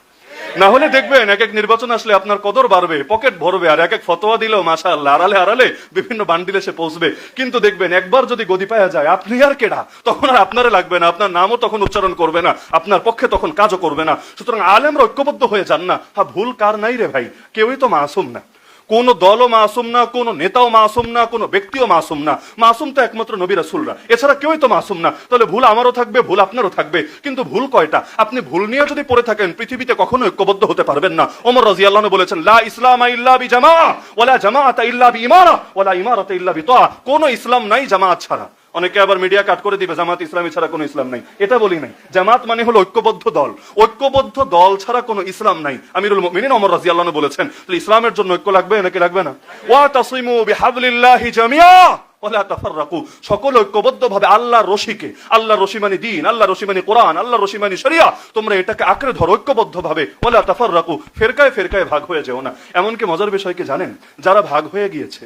না হলে দেখবেন এক এক নির্বাচন আসলে আপনার কদর বাড়বে, পকেট ভরবে, আর এক এক ফতোয়া দিলেও মাশাআল্লাহ আড়ালে আড়ালে বিভিন্ন বান্ডিল এসে পৌঁছবে। কিন্তু দেখবেন একবার যদি গদি পাওয়া যায়, আপনি আর কেডা, তখন আর আপনারে লাগবে না, আপনার নামও তখন উচ্চারণ করবে না, আপনার পক্ষে তখন কাজও করবে না। সুতরাং আলেমরা ঐক্যবদ্ধ হয়ে যান না। হ্যাঁ, ভুল কার নাই রে ভাই, কেউই তো মাসুম না। কোন দলও মাসুম না, কোন নেতাও মাসুম না, কোন ব্যক্তিও মাসুম না। মাসুম তো একমাত্র নবী রাসূলরা, এছাড়া কেউই তো মাসুম না। তাহলে ভুল আমারও থাকবে, ভুল আপনারও থাকবে, কিন্তু ভুল কয়টা? আপনি ভুল নিয়ে যদি পড়ে থাকেন, পৃথিবীতে কখনো ঐক্যবদ্ধ হতে পারবেন না। ওমর রাদিয়াল্লাহু আনহু বলেছেন, লা ইসলামা ইল্লা বিজামাআ ওয়ালা জামাআতা ইল্লা বিইমারা ওয়ালা ইমারাতা ইল্লা বিতাআ। কোন ইসলাম নাই জামাত ছাড়া। অনেকে আবার মিডিয়া কাট করে দিবে জামাত ইসলামী ছাড়া কোনো ইসলাম নাই, এটা বলি নাই। জামাত মানে হলো ঐক্যবদ্ধ দল, ঐক্যবদ্ধ দল ছাড়া কোনো ইসলাম নাই। আমিরুল মুমিনিন ওমর রাদিয়াল্লাহু আনহু বলেছেন, তাহলে ইসলামের জন্য ঐক্য লাগবে নাকি লাগবে না? ওয়া তাসিমু বিহাবলিল্লাহি জামিআ ওয়ালা তাফাররাকু। সকল ঐক্যবদ্ধভাবে আল্লাহর রশিকে, আল্লাহর রশি মানে দ্বীন, আল্লাহর রশি মানে কোরআন, আল্লাহর রশি মানে শরিয়া, তোমরা এটাকে আঁকড়ে ধরো ঐক্যবদ্ধভাবে। ওয়ালা তাফাররাকু, ফেরকায় ফেরকায় ভাগ হয়ে যেও না। এমনকি মজার বিষয় কি জানেন, যারা ভাগ হয়ে গিয়েছে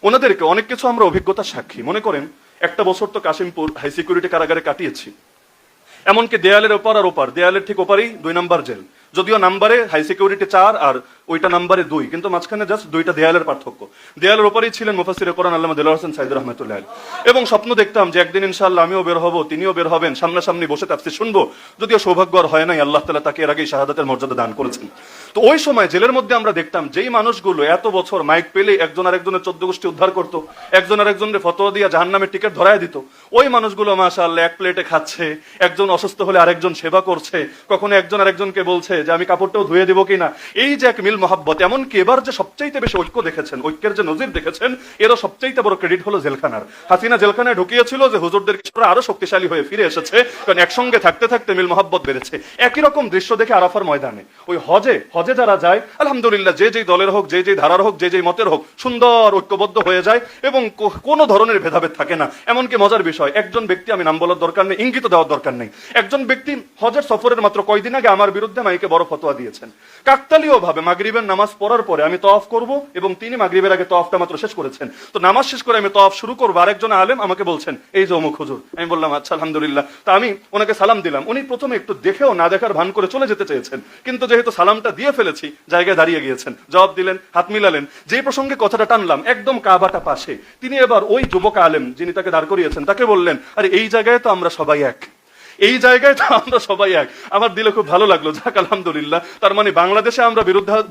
ওনাদেরকে অনেক কিছু আমরা অভিজ্ঞতার সাক্ষী। মনে করেন একটা বছর তো কাশিমপুর হাই সিকিউরিটি কারাগারে কাটিয়েছি। এমনকি দেয়ালের ওপার আর ওপার, দেয়ালের ঠিক ওপারেই 2 নম্বর জেল। যদিও নাম্বারে হাই সিকিউরিটি 4 আর ওইটা নাম্বারে 2, কিন্তু মাঝখানে জাস্ট 2টা দেয়ালের পার্থক্য। দেয়ালের উপরেই ছিলেন মুফাসসিরে কোরআন আল্লামা দেলোয়ার হোসেন সাইদী রাহমাতুল্লাহ আলাইহি। এবং স্বপ্ন দেখতাম যে একদিন ইনশাআল্লাহ আমিও বের হব, তিনিও বের হবেন, সামনাসামনি বসে তাফসীর শুনবো। যদিও সৌভাগ্য আর হয় নাই, আল্লাহ তাআলা তাকে এর আগেই শাহাদাতের মর্যাদা দান করেছেন। তো ওই সময় জেলের মধ্যে আমরা দেখতাম যেই মানুষগুলো এত বছর মাইক পেলে একজন আরেকজনের 14 গোষ্ঠী উদ্ধার করতো, একজন আরেকজনের ফতোয়া দিয়ে জাহান্নামের টিকিট ধরায় দিত, ওই মানুষগুলো মাশাআল্লাহ এক প্লেটে খাচ্ছে, একজন অসুস্থ হলে আরেকজন সেবা করছে, কখনো একজন আরেকজনকে বলছে যে আমি কাপড়টাও ধুয়ে দিব কিনা। এই যে এক মিল মহাব্বত, এমনকি এবার যে সবচাইতে বেশি ঐক্য দেখেছেন, ঐক্যের যে নজির দেখেছেন, এরও সবচাইতে বড় ক্রেডিট হলো জেলখানার। হাসিনা জেলখানায় ঢুকিয়েছিল যে হুজুরদের কিছুটা আরো শক্তিশালী হয়ে ফিরে এসেছে, কারণ একসঙ্গে থাকতে থাকতে মিল মহাব্বত বেড়েছে। একই রকম দৃশ্য দেখে আরাফার ময়দানে ওই হজে যারা যায়, আলহামদুলিল্লাহ যে যেই দলের হোক, যে যেই ধারার হোক, যে যেই মতের হোক, সুন্দর ঐক্যবদ্ধ হয়ে যায় এবং কোনো ধরনের ভেদাভেদ থাকে না। এমনকি মজার বিষয়, একজন ব্যক্তি, আমি নাম বলার দরকার নেই, ইঙ্গিত দেওয়ার দরকার নেই, একজন ব্যক্তি হজের সফরের মাত্র কয়দিন আগে আমার বিরুদ্ধে মাইকে বড় ফতোয়া দিয়েছেন। কাকতালীয় ভাবে মাগরিবের নামাজ পড়ার পরে আমি তওয়াফ করব এবং তিনি মাগরিবের আগে তওয়াফটা মাত্র শেষ করেছেন। তো নামাজ শেষ করে আমি তওয়াফ শুরু করব, আরেকজন আলেম আমাকে বলছেন এই যে অমুক হুজুর। আমি বললাম আচ্ছা আলহামদুলিল্লাহ। তা আমি ওনাকে সালাম দিলাম। উনি প্রথমে একটু দেখেও না দেখার ভান করে চলে যেতে চেয়েছেন, কিন্তু যেহেতু সালামটা দিয়ে ফেলেছি জায়গায় দাঁড়িয়ে গিয়েছেন, জবাব দিলেন, হাত মিলালেন। যে প্রসঙ্গে কথাটা টানলাম একদম কাবাটা পাশে, তিনি এবার ওই যুবক আলেম যিনি তাকে দাঁড় করিয়েছেন তাকে বললেন, আরে এই জায়গায় তো আমরা সবাই এক, এই জায়গায় তো আমরা সবাই এক। আমার দিলে খুব ভালো লাগলো, যাক আলহামদুলিল্লাহ। তার মানে বাংলাদেশে আমরা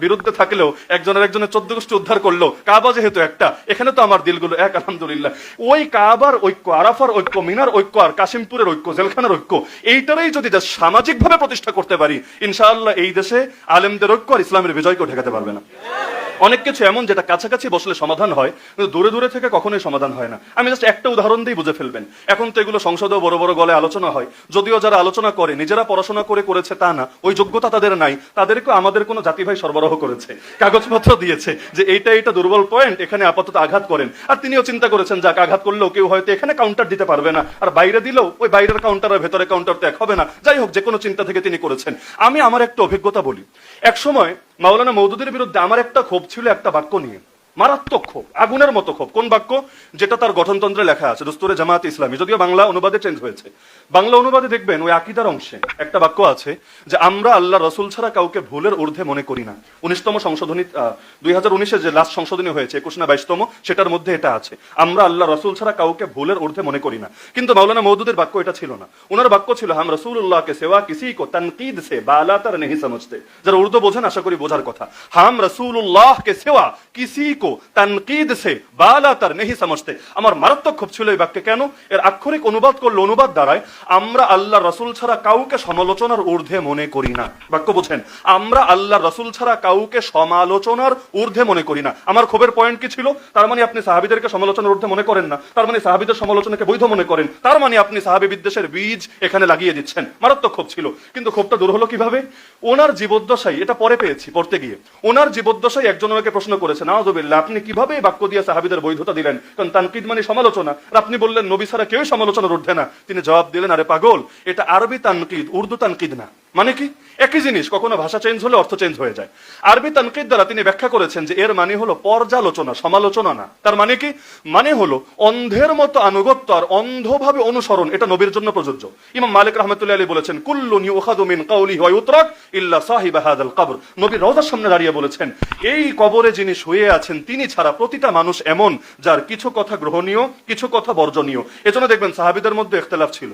বিরুদ্ধে থাকলেও একজনের 14 গোষ্ঠী উদ্ধার করলো, কাবা যেহেতু একটা, এখানে তো আমার দিলগুলো এক আলহামদুলিল্লাহ। ওই কাবার ঐক্য, আরাফার ঐক্য, মিনার ঐক্য আর কাশিমপুরের ঐক্য, জেলখানার ঐক্য, এইটারই যদি সামাজিক ভাবে প্রতিষ্ঠা করতে পারি, ইনশাআল্লাহ এই দেশে আলেমদের ঐক্য আর ইসলামের বিজয়কেও ঠেকাতে পারবে না। অনেক কিছু এমন যেটা কাছাকাছি বসলে সমাধান হয়, কিন্তু দূরে দূরে থেকে কখনোই সমাধান হয় না। আমি জাস্ট একটা উদাহরণ দিয়ে বুঝে ফেলবেন। এখন তো এগুলো সংসদেও বড় বড় গলে আলোচনা হয়, যদিও যারা আলোচনা করে নিজেরা পড়াশোনা করেছে তা না, ওই যোগ্যতা তাদের নাই, তাদেরকে আমাদের কোনো জাতি ভাই সরবরাহ করেছে, কাগজপত্র দিয়েছে যে এইটা দুর্বল পয়েন্ট, এখানে আপাতত আঘাত করেন। আর তিনিও চিন্তা করেছেন যাক আঘাত করলেও কেউ হয়তো এখানে কাউন্টার দিতে পারবে না, আর বাইরে দিলেও ওই বাইরের কাউন্টার আর ভেতরে কাউন্টার তো এক হবে না। যাই হোক, যে কোনো চিন্তা থেকে তিনি করেছেন। আমি আমার একটা অভিজ্ঞতা বলি। এক সময় মাওলানা মওদুদের বিরুদ্ধে আমার একটা ক্ষোভ ছিল একটা বাক্য নিয়ে, মারাত্মক ক্ষোভ, আগুনের মতো ক্ষোভ। কোন বাক্য? যেটা তার গঠনতন্ত্রে লেখা আছে, দস্তুরে জামাত ইসলামী, যদিও বাংলা অনুবাদে চেঞ্জ হয়েছে। বাংলা অনুবাদে দেখবেন ওই আকীদার অংশে একটা বাক্য আছে যে আমরা আল্লাহ রসুল ছাড়া কাউকে ভুলের ঊর্ধ্বে মনে করি না। 19তম সংশোধনী, 2019-এ যে লাস্ট সংশোধনী হয়েছে, 21 না 22তম, সেটার মধ্যে এটা আছে, আমরা আল্লাহ রসুল ছাড়া কাউকে ভুলের ঊর্ধ্বে মনে করি না। কিন্তু মাওলানা মওদুদের বাক্য এটা ছিল না। ওনার বাক্য ছিল হাম রসুলুল্লাহকে সেওয়া কিসি কো তনকিদ সে বালাতার নেহি সমঝতে। যারা উর্দু বোঝেন আশা করি বোঝার কথা। হাম রসুলুল্লাহকে সেওয়া কিসি কো তনকিদ সে বালাতার নেহি সমঝতে। আমার মারাত্মক ক্ষোভ ছিল এই বাক্যে। কেন? এর আক্ষরিক অনুবাদ করলে অনুবাদ দ্বারায় আমরা আল্লাহ রসুল ছাড়া কাউকে সমালোচনার ঊর্ধ্বে মনে করি না। বাক্য বুঝেন, আমরা আল্লাহ রসুল ছাড়া কাউকে সমালোচনার ঊর্ধ্বে মনে করি না। আমার ক্ষোভের পয়েন্ট কি ছিল? তার মানে আপনি সাহাবীদেরকে সমালোচনার ঊর্ধ্বে মনে করেন না, তার মানে সাহাবীদের সমালোচনাকে বৈধ মনে করেন, তার মানে আপনি সাহাবী বিদ্বেষের বীজ এখানে লাগিয়ে দিচ্ছেন। মারাত্মক ক্ষোভ ছিল। কিন্তু ক্ষোভটা দূর হলো কিভাবে? ওনার জীবদ্দশায়, এটা পরে পেয়েছি পড়তে গিয়ে, ওনার জীবদ্দশায় একজন ওনাকে প্রশ্ন করেছে, নাউযুবিল্লাহ, আপনি কিভাবে এই বাক্য দিয়ে সাহাবীদের বৈধতা দিলেন? কারণ তানকিদ মানে সমালোচনা, আর আপনি বললেন নবী ছাড়া কেউই সমালোচনার ঊর্ধ্বে না। তিনি জবাব দিলেন, আরে পাগল, এটা আরবি তানকিদ, উর্দু তানকিদ না। মানে কি? একই জিনিস, কখনো ভাষা চেঞ্জ হলে অর্থ চেঞ্জ হয়ে যায়। আরবি তানকিদ দ্বারা তিনি ব্যাখ্যা করেছেন যে এর মানে হলো পর্যালোচনা, সমালোচনা না। তার মানে কি? মানে হলো অন্ধের মতো আনুগত্য আর অন্ধভাবে অনুসরণ, এটা নবীর জন্য প্রযোজ্য। ইমাম মালিক রাহমাতুল্লাহি আলাইহি বলেছেন, কুল্লুন ইউখাযু মিন কাওলিহি ওয়া ইউতরাক ইল্লা সাহিবা হাযাল কবর। নবী রওজার সামনে দাঁড়িয়ে বলেছেন, এই কবরে যিনি শুয়ে আছেন তিনি ছাড়া প্রতিটা মানুষ এমন যার কিছু কথা গ্রহণীয়, কিছু কথা বর্জনীয়। এজন্য দেখবেন সাহাবীদের মধ্যে ইখতিলাফ ছিল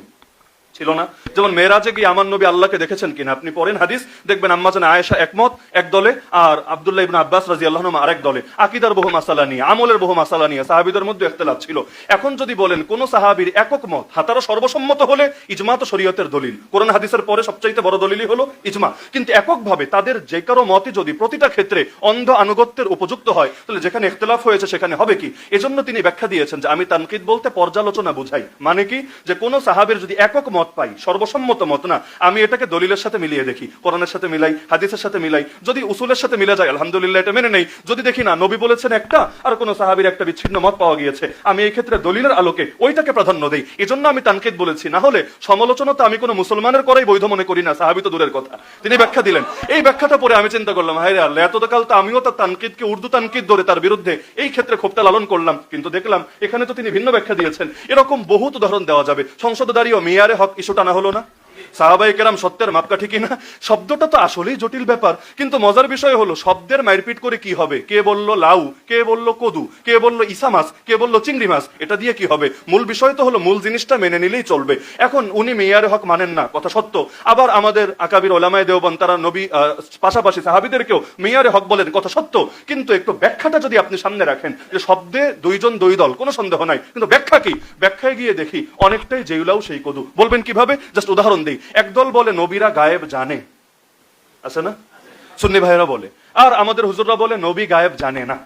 না? যেমন মেরাজে গিয়ে আমার নবী আল্লাহকে দেখেছেন কিনা, আপনি পড়েন হাদিস, দেখবেন আম্মা জান আয়েশা একমত এক দলে, আর আব্দুল্লাহ ইবনে আব্বাস রাদিয়াল্লাহু আনহু আরেক দলে। আকীদার বহু মাসালা নিয়ে, আমলের বহু মাসালা নিয়ে সাহাবীদের মধ্যে ইখতিলাফ ছিল। এখন যদি বলেন কোন সাহাবীর একক মত হাতারও সর্বসম্মত হলে, ইজমা তো শরীয়তের দলিল, কোরআন হাদিসের পরে সবচাইতে বড় দলিলই হলো ইজমা। কিন্তু এককভাবে তাদের যে কারো মতই যদি প্রতিটা ক্ষেত্রে অন্ধ আনুগত্যের উপযুক্ত হয়, তাহলে যেখানে ইখতিলাফ হয়েছে সেখানে হবে কি? এজন্য তিনি ব্যাখ্যা দিয়েছেন যে আমি তানকিদ বলতে পর্যালোচনা বুঝাই। মানে কি? যে কোন সাহাবীর যদি একক মত পাই, সর্বসম্মত মত না, আমি এটাকে দলিলের সাথে মিলিয়ে দেখি, কোরআনের সাথে মিলাই, হাদিসের সাথে মিলাই। যদি উসুলের সাথে মিলে যায় আলহামদুলিল্লাহ, এটা মেনে নেই। যদি দেখি না নবী বলেছেন একটা আর কোন সাহাবীর একটা বিচ্ছিন্ন মত পাওয়া গিয়েছে, আমি এই ক্ষেত্রে দলিলের আলোকে ওইটাকে প্রাধান্য দেই। এজন্য আমি তানকিদ বলেছি। না হলে সমালোচনা তো আমি কোনো মুসলমানের করাই বৈধ মনে করি না, সাহাবী তো দূরের কথা। তিনি ব্যাখ্যা দিলেন। এই ব্যাখ্যাটা পরে আমি চিন্তা করলাম, হায় রে আল্লাহ, এতকাল তো আমিও তার তানকিদকে উর্দু তানকিদ ধরে তার বিরুদ্ধে এই ক্ষেত্রে ক্ষোভটা লালন করলাম, কিন্তু দেখলাম এখানে তো তিনি ভিন্ন ব্যাখ্যা দিয়েছেন। এরকম বহুত উদাহরণ দেওয়া যাবে। সংসদে দাঁড়িয়েও মেয়ারে হক ইস্যুটা না হলো না? সাহাবায়ে কেরাম সত্যের মাপকাঠি কিনা? শব্দটা তো আসলেই জটিল ব্যাপার, কিন্তু মজার বিষয় হলো শব্দের মারপিট করে কি হবে? কে বললো লাউ, কে বললো কদু, কে বললো ইসা মাছ, কে বললো চিংড়ি মাছ, এটা দিয়ে কি হবে? মূল বিষয় তো হলো মূল জিনিসটা মেনে নিলেই চলবে। এখন উনি মেয়ারে হক মানেন না, কথা সত্য। আবার আমাদের আকাবির ওলামায়ে দেওবন্দ তারা নবী পাশাপাশি সাহাবীদেরকেও মেয়ারে হক বলেন, কথা সত্য। কিন্তু একটু ব্যাখ্যাটা যদি আপনি সামনে রাখেন, যে শব্দে দুইজন দুই দল, কোনো সন্দেহ নাই, কিন্তু ব্যাখ্যা কি? ব্যাখ্যায় গিয়ে দেখি অনেকটাই যেউলাও সেই কদু। বলবেন কিভাবে? জাস্ট উদাহরণ দিই। একদল বলে নবীরা গায়েব জানে, আছে না? সুন্নি ভাইয়েরা বলে। আর আমাদের হুজুররা বলে নবী গায়েব জানে না।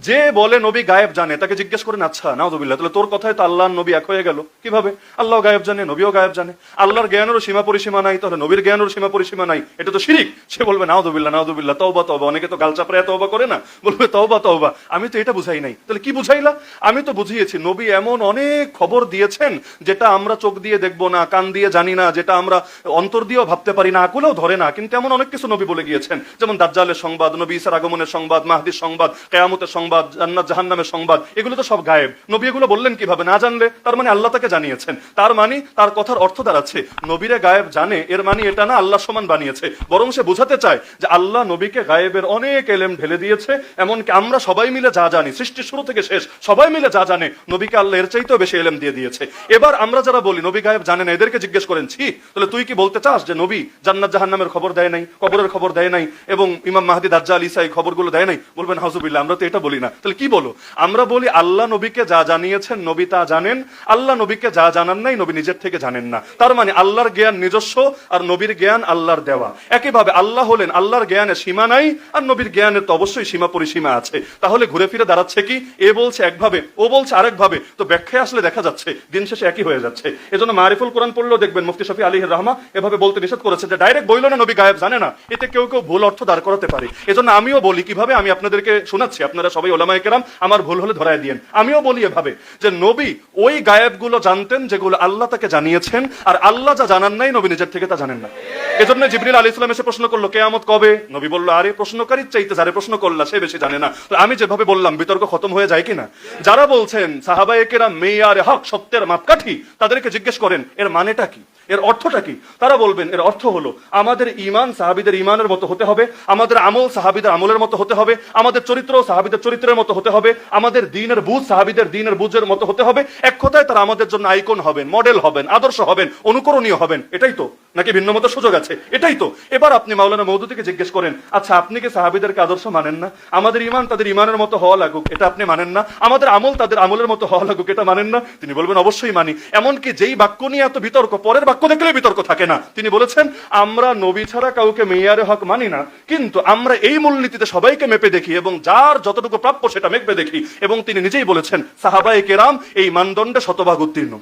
যে বলে নবী গায়েব জানে তাকে জিজ্ঞেস করেন, আচ্ছা নাউযুবিল্লাহ, তাহলে তোর কথায় তো আল্লাহ নবী এক হয়ে গেল কিভাবে? আল্লাহ গায়েব জানে, নবীও গায়েব জানে, আল্লাহর জ্ঞানেরও সীমা পরিসীমা নাই, তাহলে নবীর জ্ঞানেরও সীমা পরিসীমা নাই, এটা তো শিরিক। সে বলবে নাউযুবিল্লাহ নাউযুবিল্লাহ, তওবা তওবা। অনেকে তো গালচাপড়ায় তওবা করে না, বলবে তওবা তওবা। আমি তো এটা বুঝাই নাই। তাহলে কি বুঝাইলা? আমি তো বুঝিয়েছি নবী এমন অনেক খবর দিয়েছেন যেটা আমরা চোখ দিয়ে দেখবো না, কান দিয়ে জানি না, যেটা আমরা অন্তর দিয়েও ভাবতে পারি না, আকুলেও ধরে না, কিন্তু এমন অনেক কিছু নবী বলে গিয়েছেন। যেমন দাজ্জালের সংবাদ, নবী ঈসার আগমনের সংবাদ, মাহদির সংবাদ, কিয়ামতের সংবাদ, জান্নাত জাহান্নামের সংবাদ, এগুলো তো সব গায়েব। নবী এগুলো বললেন কিভাবে? না জানলে তার মানে আল্লাহ তাকে জানিয়েছেন। তার মানে তার কথার অর্থ দাঁড়াচ্ছে নবীরে গায়েব জানে, এর মানে এটা না আল্লাহ সমান বানিয়েছে, বরং সে বোঝাতে চায় যে আল্লাহ নবীকে গায়েবের অনেক এলেম ঢেলে দিয়েছে। এমনকি আমরা সবাই মিলে যা জানি, সৃষ্টির শুরু থেকে শেষ সবাই মিলে যা জানে, নবীকে আল্লাহ এর চাইতেও বেশি এলেম দিয়ে দিয়েছে। এবার আমরা যারা বলি নবী গায়েব জানে না, এদেরকে জিজ্ঞেস করেন, ছি, তাহলে তুই কি বলতে চাস যে নবী জান্নাত জাহান্নামের খবর দেয় নাই, কবরের খবর দেয় নাই, এবং ইমাম মাহদি দাজ্জাল ঈসা এই খবরগুলো দেয় নাই? বলবেন হাউজুবিল্লাহ, আমরা তো এটা বলি না। তাহলে কি বলো? আমরা বলি আল্লাহ নবীকে যা জানিয়েছেন নবী তা জানেন, আল্লাহ নবীকে যা জানান নাই নবী নিজের থেকে জানেন না। তার মানে আল্লাহর জ্ঞান নিজস্ব, আর নবীর জ্ঞান আল্লাহর দেওয়া। একইভাবে আল্লাহ হলেন আল্লাহর জ্ঞানের সীমা নাই, আর নবীর জ্ঞানের তো অবশ্যই সীমা পরিসীমা আছে। তাহলে ঘুরে ফিরে দাঁড়াচ্ছে কি? এ বলছে একভাবে, ও বলছে আরেকভাবে, তো ব্যাখ্যায় আসলে দেখা যাচ্ছে দিন শেষে একই হয়ে যাচ্ছে। এজন্য মারিফুল কোরআন পড়লেও দেখবেন মুফতি শফি আলাইহির রাহমা এভাবে বলতে নিষেধ করেছে যে ডাইরেক্ট বইল না নবী গায়েব জানে না, এতে কেউ কেউ ভুল অর্থ দাঁড় করাতে পারে। এজন্য আমিও বলি কিভাবে, আমি আপনাদেরকে শোনাচ্ছি, আপনারা সবাই ওলামায়ে কেরাম আমার ভুল হলে ধরায় দিয়েন। আমিও বলি এভাবে যে নবী ওই গায়েবগুলো জানতেন যেগুলো আল্লাহ তাকে জানিয়েছেন, আর আল্লাহ যা জানান নাই নবী নিজের থেকে তা জানেন না। এজন্য জিবরিল আলাইহিস সালাম এসে প্রশ্ন করলো কিয়ামত কবে? নবী বলল, আরে প্রশ্নকারীর চাইতে যারে প্রশ্ন করলা সে বেশি জানে না। তো আমি যেভাবে বললাম বিতর্ক খতম হয়ে যায় কিনা? যারা বলছেন সাহাবায়ে কেরাম মেয়ারে হক, সত্যের মাপকাঠি, তাদেরকে জিজ্ঞেস করেন এর মানেটা কি, এর অর্থটা কি? তারা বলবেন এর অর্থ হলো আমাদের ঈমান সাহাবীদের ঈমানের মতো হতে হবে, আমাদের আমল সাহাবীদের আমলের মতো হতে হবে, আমাদের চরিত্র সাহাবীদের চরিত্রের মতো হতে হবে, আমাদের দ্বীনের বুঝ সাহাবীদের দ্বীনের বুঝের মতো হতে হবে। এক কথায় তারা আমাদের জন্য আইকন হবেন, মডেল হবেন, আদর্শ হবেন, অনুকরণীয় হবেন। এটাই তো, নাকি ভিন্ন মতো সুযোগ আছে? এটাই তো। এবার আপনি মাওলানা মওদুদীকে জিজ্ঞেস করেন, আচ্ছা আপনি কি সাহাবীদেরকে আদর্শ মানেন না? আমাদের ঈমান তাদের ঈমানের মতো হওয়া লাগুক, এটা আপনি মানেন না? আমাদের আমল তাদের আমলের মতো হওয়া লাগুক, এটা মানেন না? তিনি বলবেন অবশ্যই মানি। এমনকি যেই বাক্য নিয়ে এত বিতর্ক, পরের বাক্য দেখলে বিতর্ক থাকে না। তিনি বলেছেন আমরা নবী ছাড়া কাউকে মেয়ারে হক মানি না, কিন্তু আমরা এই মূলনীতিতে সবাইকে মেপে দেখি এবং যার যতটুকু প্রাপ্য সেটা মেপে দেখি। এবং তিনি নিজেই বলেছেন সাহাবায়ে কেরাম এই মানদণ্ডে শতভাগ উত্তীর্ণ।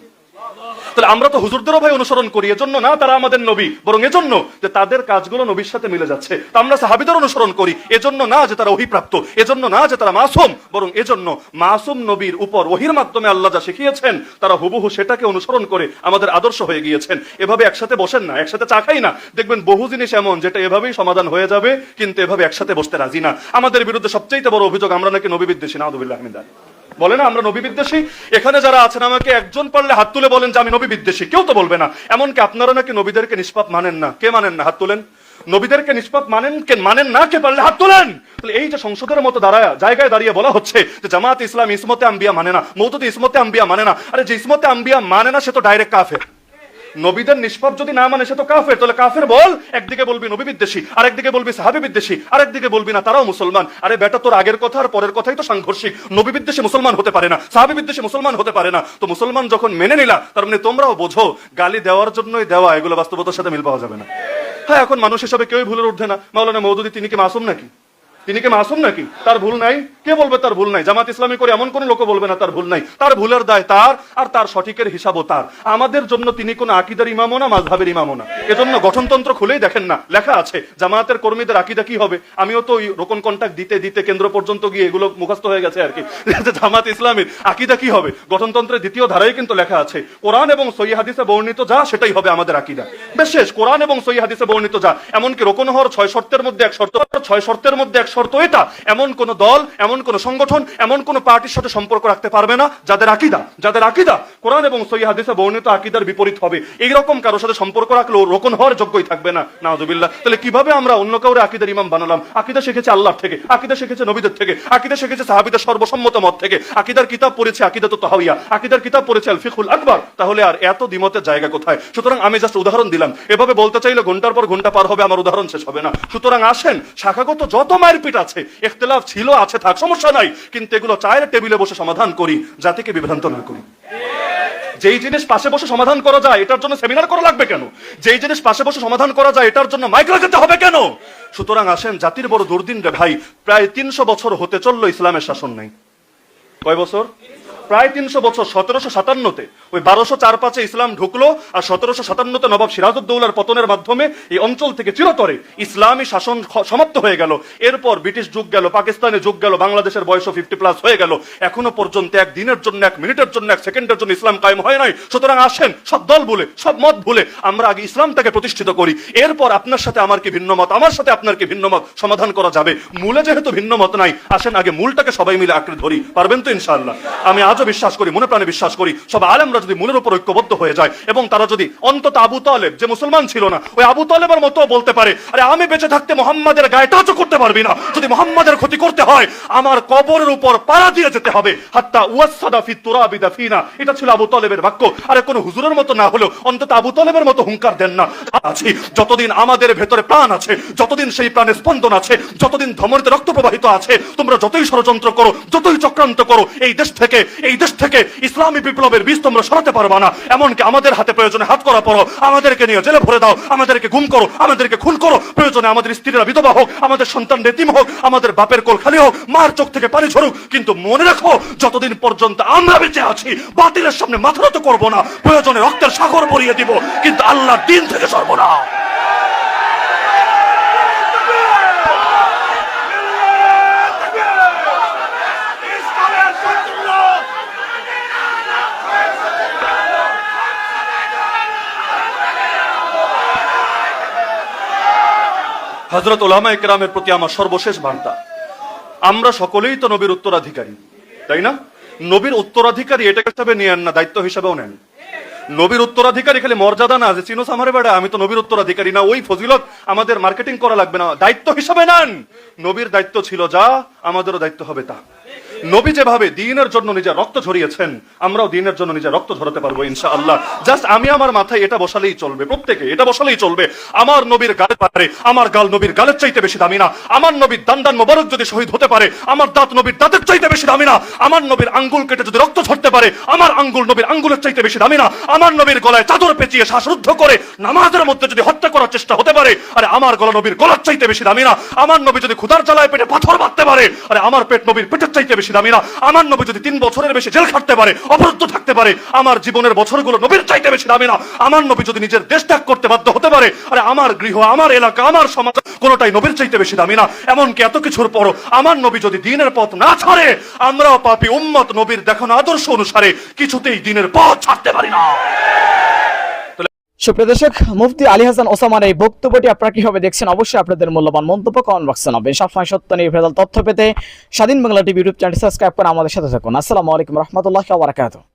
তাহলে আমরা তো হুজুরদেরও ভাই অনুসরণ করি, এজন্য না তারা আমাদের নবী, বরং এজন্য যে তাদের কাজগুলো নবীর সাথে মিলে যাচ্ছে। তা আমরা সাহাবীদের অনুসরণ করি এজন্য না যে তারা ওহীপ্রাপ্ত, এজন্য না যে তারা মাসুম, বরং এজন্য মাসুম নবীর উপর ওহীর মাধ্যমে আল্লাহ যা শিখিয়েছেন তারা হুবহু সেটাকে অনুসরণ করে আমাদের আদর্শ হয়ে গিয়েছেন। এভাবে একসাথে বসেন না, একসাথে চা খাই না, দেখবেন বহু জিনিস এমন যেটা এভাবেই সমাধান হয়ে যাবে, কিন্তু এভাবে একসাথে বসতে রাজি না। আমাদের বিরুদ্ধে সবচেয়ে বড় অভিযোগ আমরা নাকি নবী বিদ্বেষী। নাউযুবিল্লাহ মিন যালিক। বলে না আমরা নবী বিদ্বেষী। এখানে যারা আছেন আমাকে একজন পারলে হাত তুলে বলেন যে আমি নবী বিদ্বেষী, কেউ তো বলবে না। এমনকি আপনারা নাকি নবীদেরকে নিষ্পাপ মানেন না। কে মানেন না? হাত তুলেন। নবীদেরকে নিষ্পাপ মানেন কে? মানেন না কে? পারলে হাত তুলেন। তাহলে এই যে সংসদের মতো জায়গায় দাঁড়িয়ে বলা হচ্ছে যে জামাত ইসলাম ইসমতে আম্বিয়া মানে না, মওদুদী ইসমতে আম্বিয়া মানে না, আরে যে ইসমতে আম্বিয়া মানে না সে তো ডাইরেক্ট কাফের। নবীদের নিষ্পাপ যদি না মানে সে তো কাফের। তাহলে কাফের বল, একদিকে বলবি নবী বিদ্বেষী, আরেকদিকে বলবি সাহাবী বিদ্বেষী, আরেকদিকে বলবি না তারাও মুসলমান। আরে বেটা তোর আগের কথা আর পরের কথাই তো সাংঘর্ষিক। নবী বিদ্বেষী মুসলমান হতে পারে না, সাহাবী বিদ্বেষী মুসলমান হতে পারে না। তো মুসলমান যখন মেনে নিলা তার মানে তোমরাও বোঝো গালি দেওয়ার জন্যই দেওয়া, এগুলো বাস্তবতার সাথে মিল পাওয়া যাবে না। হ্যাঁ, এখন মানুষ হিসাবে কেউই ভুলের ঊর্ধ্বে না। মাওলানা মওদুদী তিনি কি মাসুম নাকি? তিনি কি মাসুম নাকি? তার ভুল নাই? কে বলবে তার ভুল নাই? জামাত ইসলামী করে এমন কোন লোক বলবে না তার ভুল নাই। তার ভুলের দায় তার, আর তার সঠিকের হিসাবও তার। আমাদের জন্য তিনি কোন আকীদার ইমামও না, মাযহাবের ইমামও না। এজন্য গঠনতন্ত্র খুলেই দেখেন না, লেখা আছে জামাতের কর্মীদের আকীদা কি হবে। আমিও তো ওই রোকন কন্টাক্ট দিতে দিতে কেন্দ্র পর্যন্ত গিয়ে এগুলো মুখস্থ হয়ে গেছে আর কি। জামাত ইসলামের আকীদা কি হবে গঠনতন্ত্রের দ্বিতীয় ধারায় কিন্তু লেখা আছে কোরআন এবং সহিহ হাদিসে বর্ণিত যা সেটাই হবে আমাদের আকীদা। বেশ শেষ, কোরআন এবং সহিহ হাদিসে বর্ণিত যা। এমনকি রোকন হওয়ার 6 শর্তের মধ্যে এক শর্ত, 6 শর্তের মধ্যে এক শর্ত এটা, এমন কোন দল, এমন কোন সংগঠন, এমন কোন পার্টির সাথে সম্পর্ক রাখতে পারবে না যাদের আকীদা কোরআন এবং সহিহ হাদিসে বর্ণিত আকীদার বিপরীত হবে। এইরকম কারোর সাথে সম্পর্ক রাখলে ও রোকন হওয়ার যোগ্যই থাকবে না, নাউযুবিল্লাহ। তাহলে কিভাবে আমরা অন্য কাউরে আকীদার ইমাম বানালাম? আকীদা শিখেছে আল্লাহর থেকে, আকীদা শিখেছে নবীদের থেকে, আকীদা শিখেছে সাহাবীদের সর্বসম্মত মত থেকে, আকীদার কিতাব পড়েছে আকীদাতুত তাহাওয়িয়া, আকীদার কিতাব পড়েছে আল ফিকহুল আকবার। তাহলে আর এত দ্বিমতের জায়গা কোথায়? সুতরাং আমি জাস্ট উদাহরণ দিলাম, এভাবে বলতে চাইলে ঘন্টার পর ঘন্টা পার হবে, আমার উদাহরণ শেষ হবে না। সুতরাং আসেন, শাখাগত যত মারপিট আছে, ইখতিলাফ ছিল আছে থাক, সমস্যা নাই, কিন্তু এগুলো চায়ের টেবিলে বসে সমাধান করি, জাতিকে বিভ্রান্ত না করি। যেই জিনিস পাশে বসে সমাধান করা যায় এটার জন্য সেমিনার করা লাগবে কেন? যেই জিনিস পাশে বসে সমাধান করা যায় এটার জন্য মাইক লাগাতে হবে কেন? সুতরাং আসেন, জাতির বড় দুর্দিন রে ভাই, প্রায় 300 বছর হতে চললো ইসলামের শাসন নাই। কয় বছর? প্রায় 300 বছর। 1757-তে ওই 1204-5 ইসলাম ঢুকলো, আর 1757-তে নবাব সিরাজউদ্দৌলার পতনের মাধ্যমে এই অঞ্চল থেকে চিরতরে ইসলামী শাসন সমাপ্ত হয়ে গেল। এরপর ব্রিটিশ যুগ গেল, পাকিস্তানে যুগ গেল, বাংলাদেশের বয়সও 50+ হয়ে গেল। এখনো পর্যন্ত এক দিনের জন্য, এক মিনিটের জন্য, এক সেকেন্ডের জন্য ইসলাম কায়েম হয় নাই। সুতরাং আসেন, সব দল ভুলে, সব মত ভুলে আমরা আগে ইসলামটাকে প্রতিষ্ঠিত করি। এরপর আপনার সাথে আমার কি ভিন্ন মত, আমার সাথে আপনার কি ভিন্ন মত, সমাধান করা যাবে। মূলে যেহেতু ভিন্ন মত নাই, আসেন আগে মূলটাকে সবাই মিলে আঁকড়ে ধরি। পারবেন তো ইনশাআল্লাহ? আমি আজও বিশ্বাস করি, মনে প্রাণে বিশ্বাস করি, সব আলেমরা যদি মূলের উপর ঐক্যবদ্ধ হয়ে যায় এবং তারা যদি অন্তত আবু তালেব, যে মুসলমান ছিল না, ওই আবু তালেবের মতো বলতে পারে, আরে আমি বেঁচে থাকতে মোহাম্মদের গায়ে টাচও করতে পারবি না, যদি মোহাম্মদের ক্ষতি করতে হয় আমার কবরের উপর পাড়া দিয়ে যেতে হবে, হাত্তা ওয়াসসাদা ফি তুরাবি দাফিনা। এটা ছিল আবু তালেবের বাক্য। আরে কোন হুজুরের মতো না হলেও অন্তত আবু তালেবের মতো হুঙ্কার দেন না। আছি যতদিন আমাদের ভেতরে প্রাণ আছে, যতদিন সেই প্রাণে স্পন্দন আছে, যতদিন ধমনীতে রক্ত প্রবাহিত আছে, তোমরা যতই ষড়যন্ত্র করো, যতই চক্রান্ত করো, এই দেশ থেকে ইসলামী বিপ্লবের বীজ তোমরা সরাতে পারবা না। এমনকি আমাদের হাতে প্রয়োজনে হাত করা পড়ো, আমাদেরকে নিয়ে জেলে ভরে দাও, আমাদেরকে গুম করো, আমাদেরকে খুন করো, প্রয়োজনে আমাদের স্ত্রীরা বিধবা হোক, আমাদের সন্তান এতিম হোক, আমাদের বাপের কোল খালি হোক, মার চোখ থেকে পানি ঝরুক, কিন্তু মনে রাখো, যতদিন পর্যন্ত আমরা বেঁচে আছি বাতিলের সামনে মাথা নত করবো না, প্রয়োজনে রক্তের সাগর ভরিয়ে দিব, কিন্তু আল্লাহর দ্বীন থেকে সরবো না। হযরত উলামায়ে কেরামের প্রতি আমার সর্বশেষ বার্তা, আমরা সকলেই তো নবীর উত্তরাধিকারী, তাই না? নবীর উত্তরাধিকারী এটাকে হিসাবে নিয়েন না, দায়িত্ব হিসাবেও নেন। নবীর উত্তরাধিকারী খালি মর্যাদা না, যে চিনোস আমারে বেড়া আমি তো নবীর উত্তরাধিকারী না, ওই ফজিলত আমাদের মার্কেটিং করা লাগবে না, দায়িত্ব হিসাবে নেন। নবীর দায়িত্ব ছিল যা, আমাদেরও দায়িত্ব হবে তা। নবী যেভাবে দ্বীনের জন্য নিজের রক্ত ঝরিয়েছেন, আমরাও দ্বীনের জন্য নিজের রক্ত ঝরাতে পারবো ইনশাআল্লাহ। জাস্ট আমি আমার মাথায় এটা বসালেই চলবে, প্রত্যেকে এটা বসালেই চলবে, আমার নবীর গালে পারে, আমার গাল নবীর গালের চাইতে বেশি দামি না, আমার নবীর দান মোবারক যদি শহীদ হতে পারে, আমার দাঁত নবীর দাঁতের চাইতে বেশি দামি না, আমার নবীর আঙ্গুল কেটে যদি রক্ত ঝরতে পারে, আমার আঙ্গুল নবীর আঙ্গুলের চাইতে বেশি দামি না, আমার নবীর গলায় চাদর পেঁচিয়ে শ্বাসরুদ্ধ করে নামাজের মধ্যে যদি হত্যা করার চেষ্টা হতে পারে, আরে আমার গলা নবীর গলার চাইতে বেশি দামি না, আমার নবী যদি ক্ষুধার জ্বালায় পেটে পাথর বাঁধতে পারে, আরে আমার পেট নবীর পেটের চাইতে বেশি দামি না, আমার নবী যদি 3 বছরের বেশি জেল খাটতে পারে, অবরুদ্ধ থাকতে পারে, আমার জীবনের বছরগুলো নবীর চাইতে বেশি দামি না, আমার নবী যদি নিজের দেশ ত্যাগ করতে বাধ্য হতে পারে, আরে আমার গৃহ, আমার এলাকা, আমার সমাজ কোনোটাই নবীর চাইতে বেশি দামি না। এমনকি এত কিছুর পরও আমার নবী যদি দ্বীনের পথ না ছাড়ে, আমরাও পাপী উম্মত নবীর দেখানো আদর্শ অনুসারে কিছুতেই দ্বীনের পথ ছাড়তে পারি না। সুপ্রিয় দর্শক, মুফতি আলী হাসান ওসামার এই বক্তব্যটি আপনারা কিভাবে দেখছেন? অবশ্যই আপনাদের মূল্যবান মন্তব্য কমেন্ট বক্সে জানাবেন। সবসময় সত্য নির্ভেজাল তথ্য পেতে স্বাধীন Bangla TV YouTube channel subscribe করে আমাদের সাথে থাকুন। আসসালামু আলাইকুম রহমতুল্লাহি ওয়া বারাকাতুহু।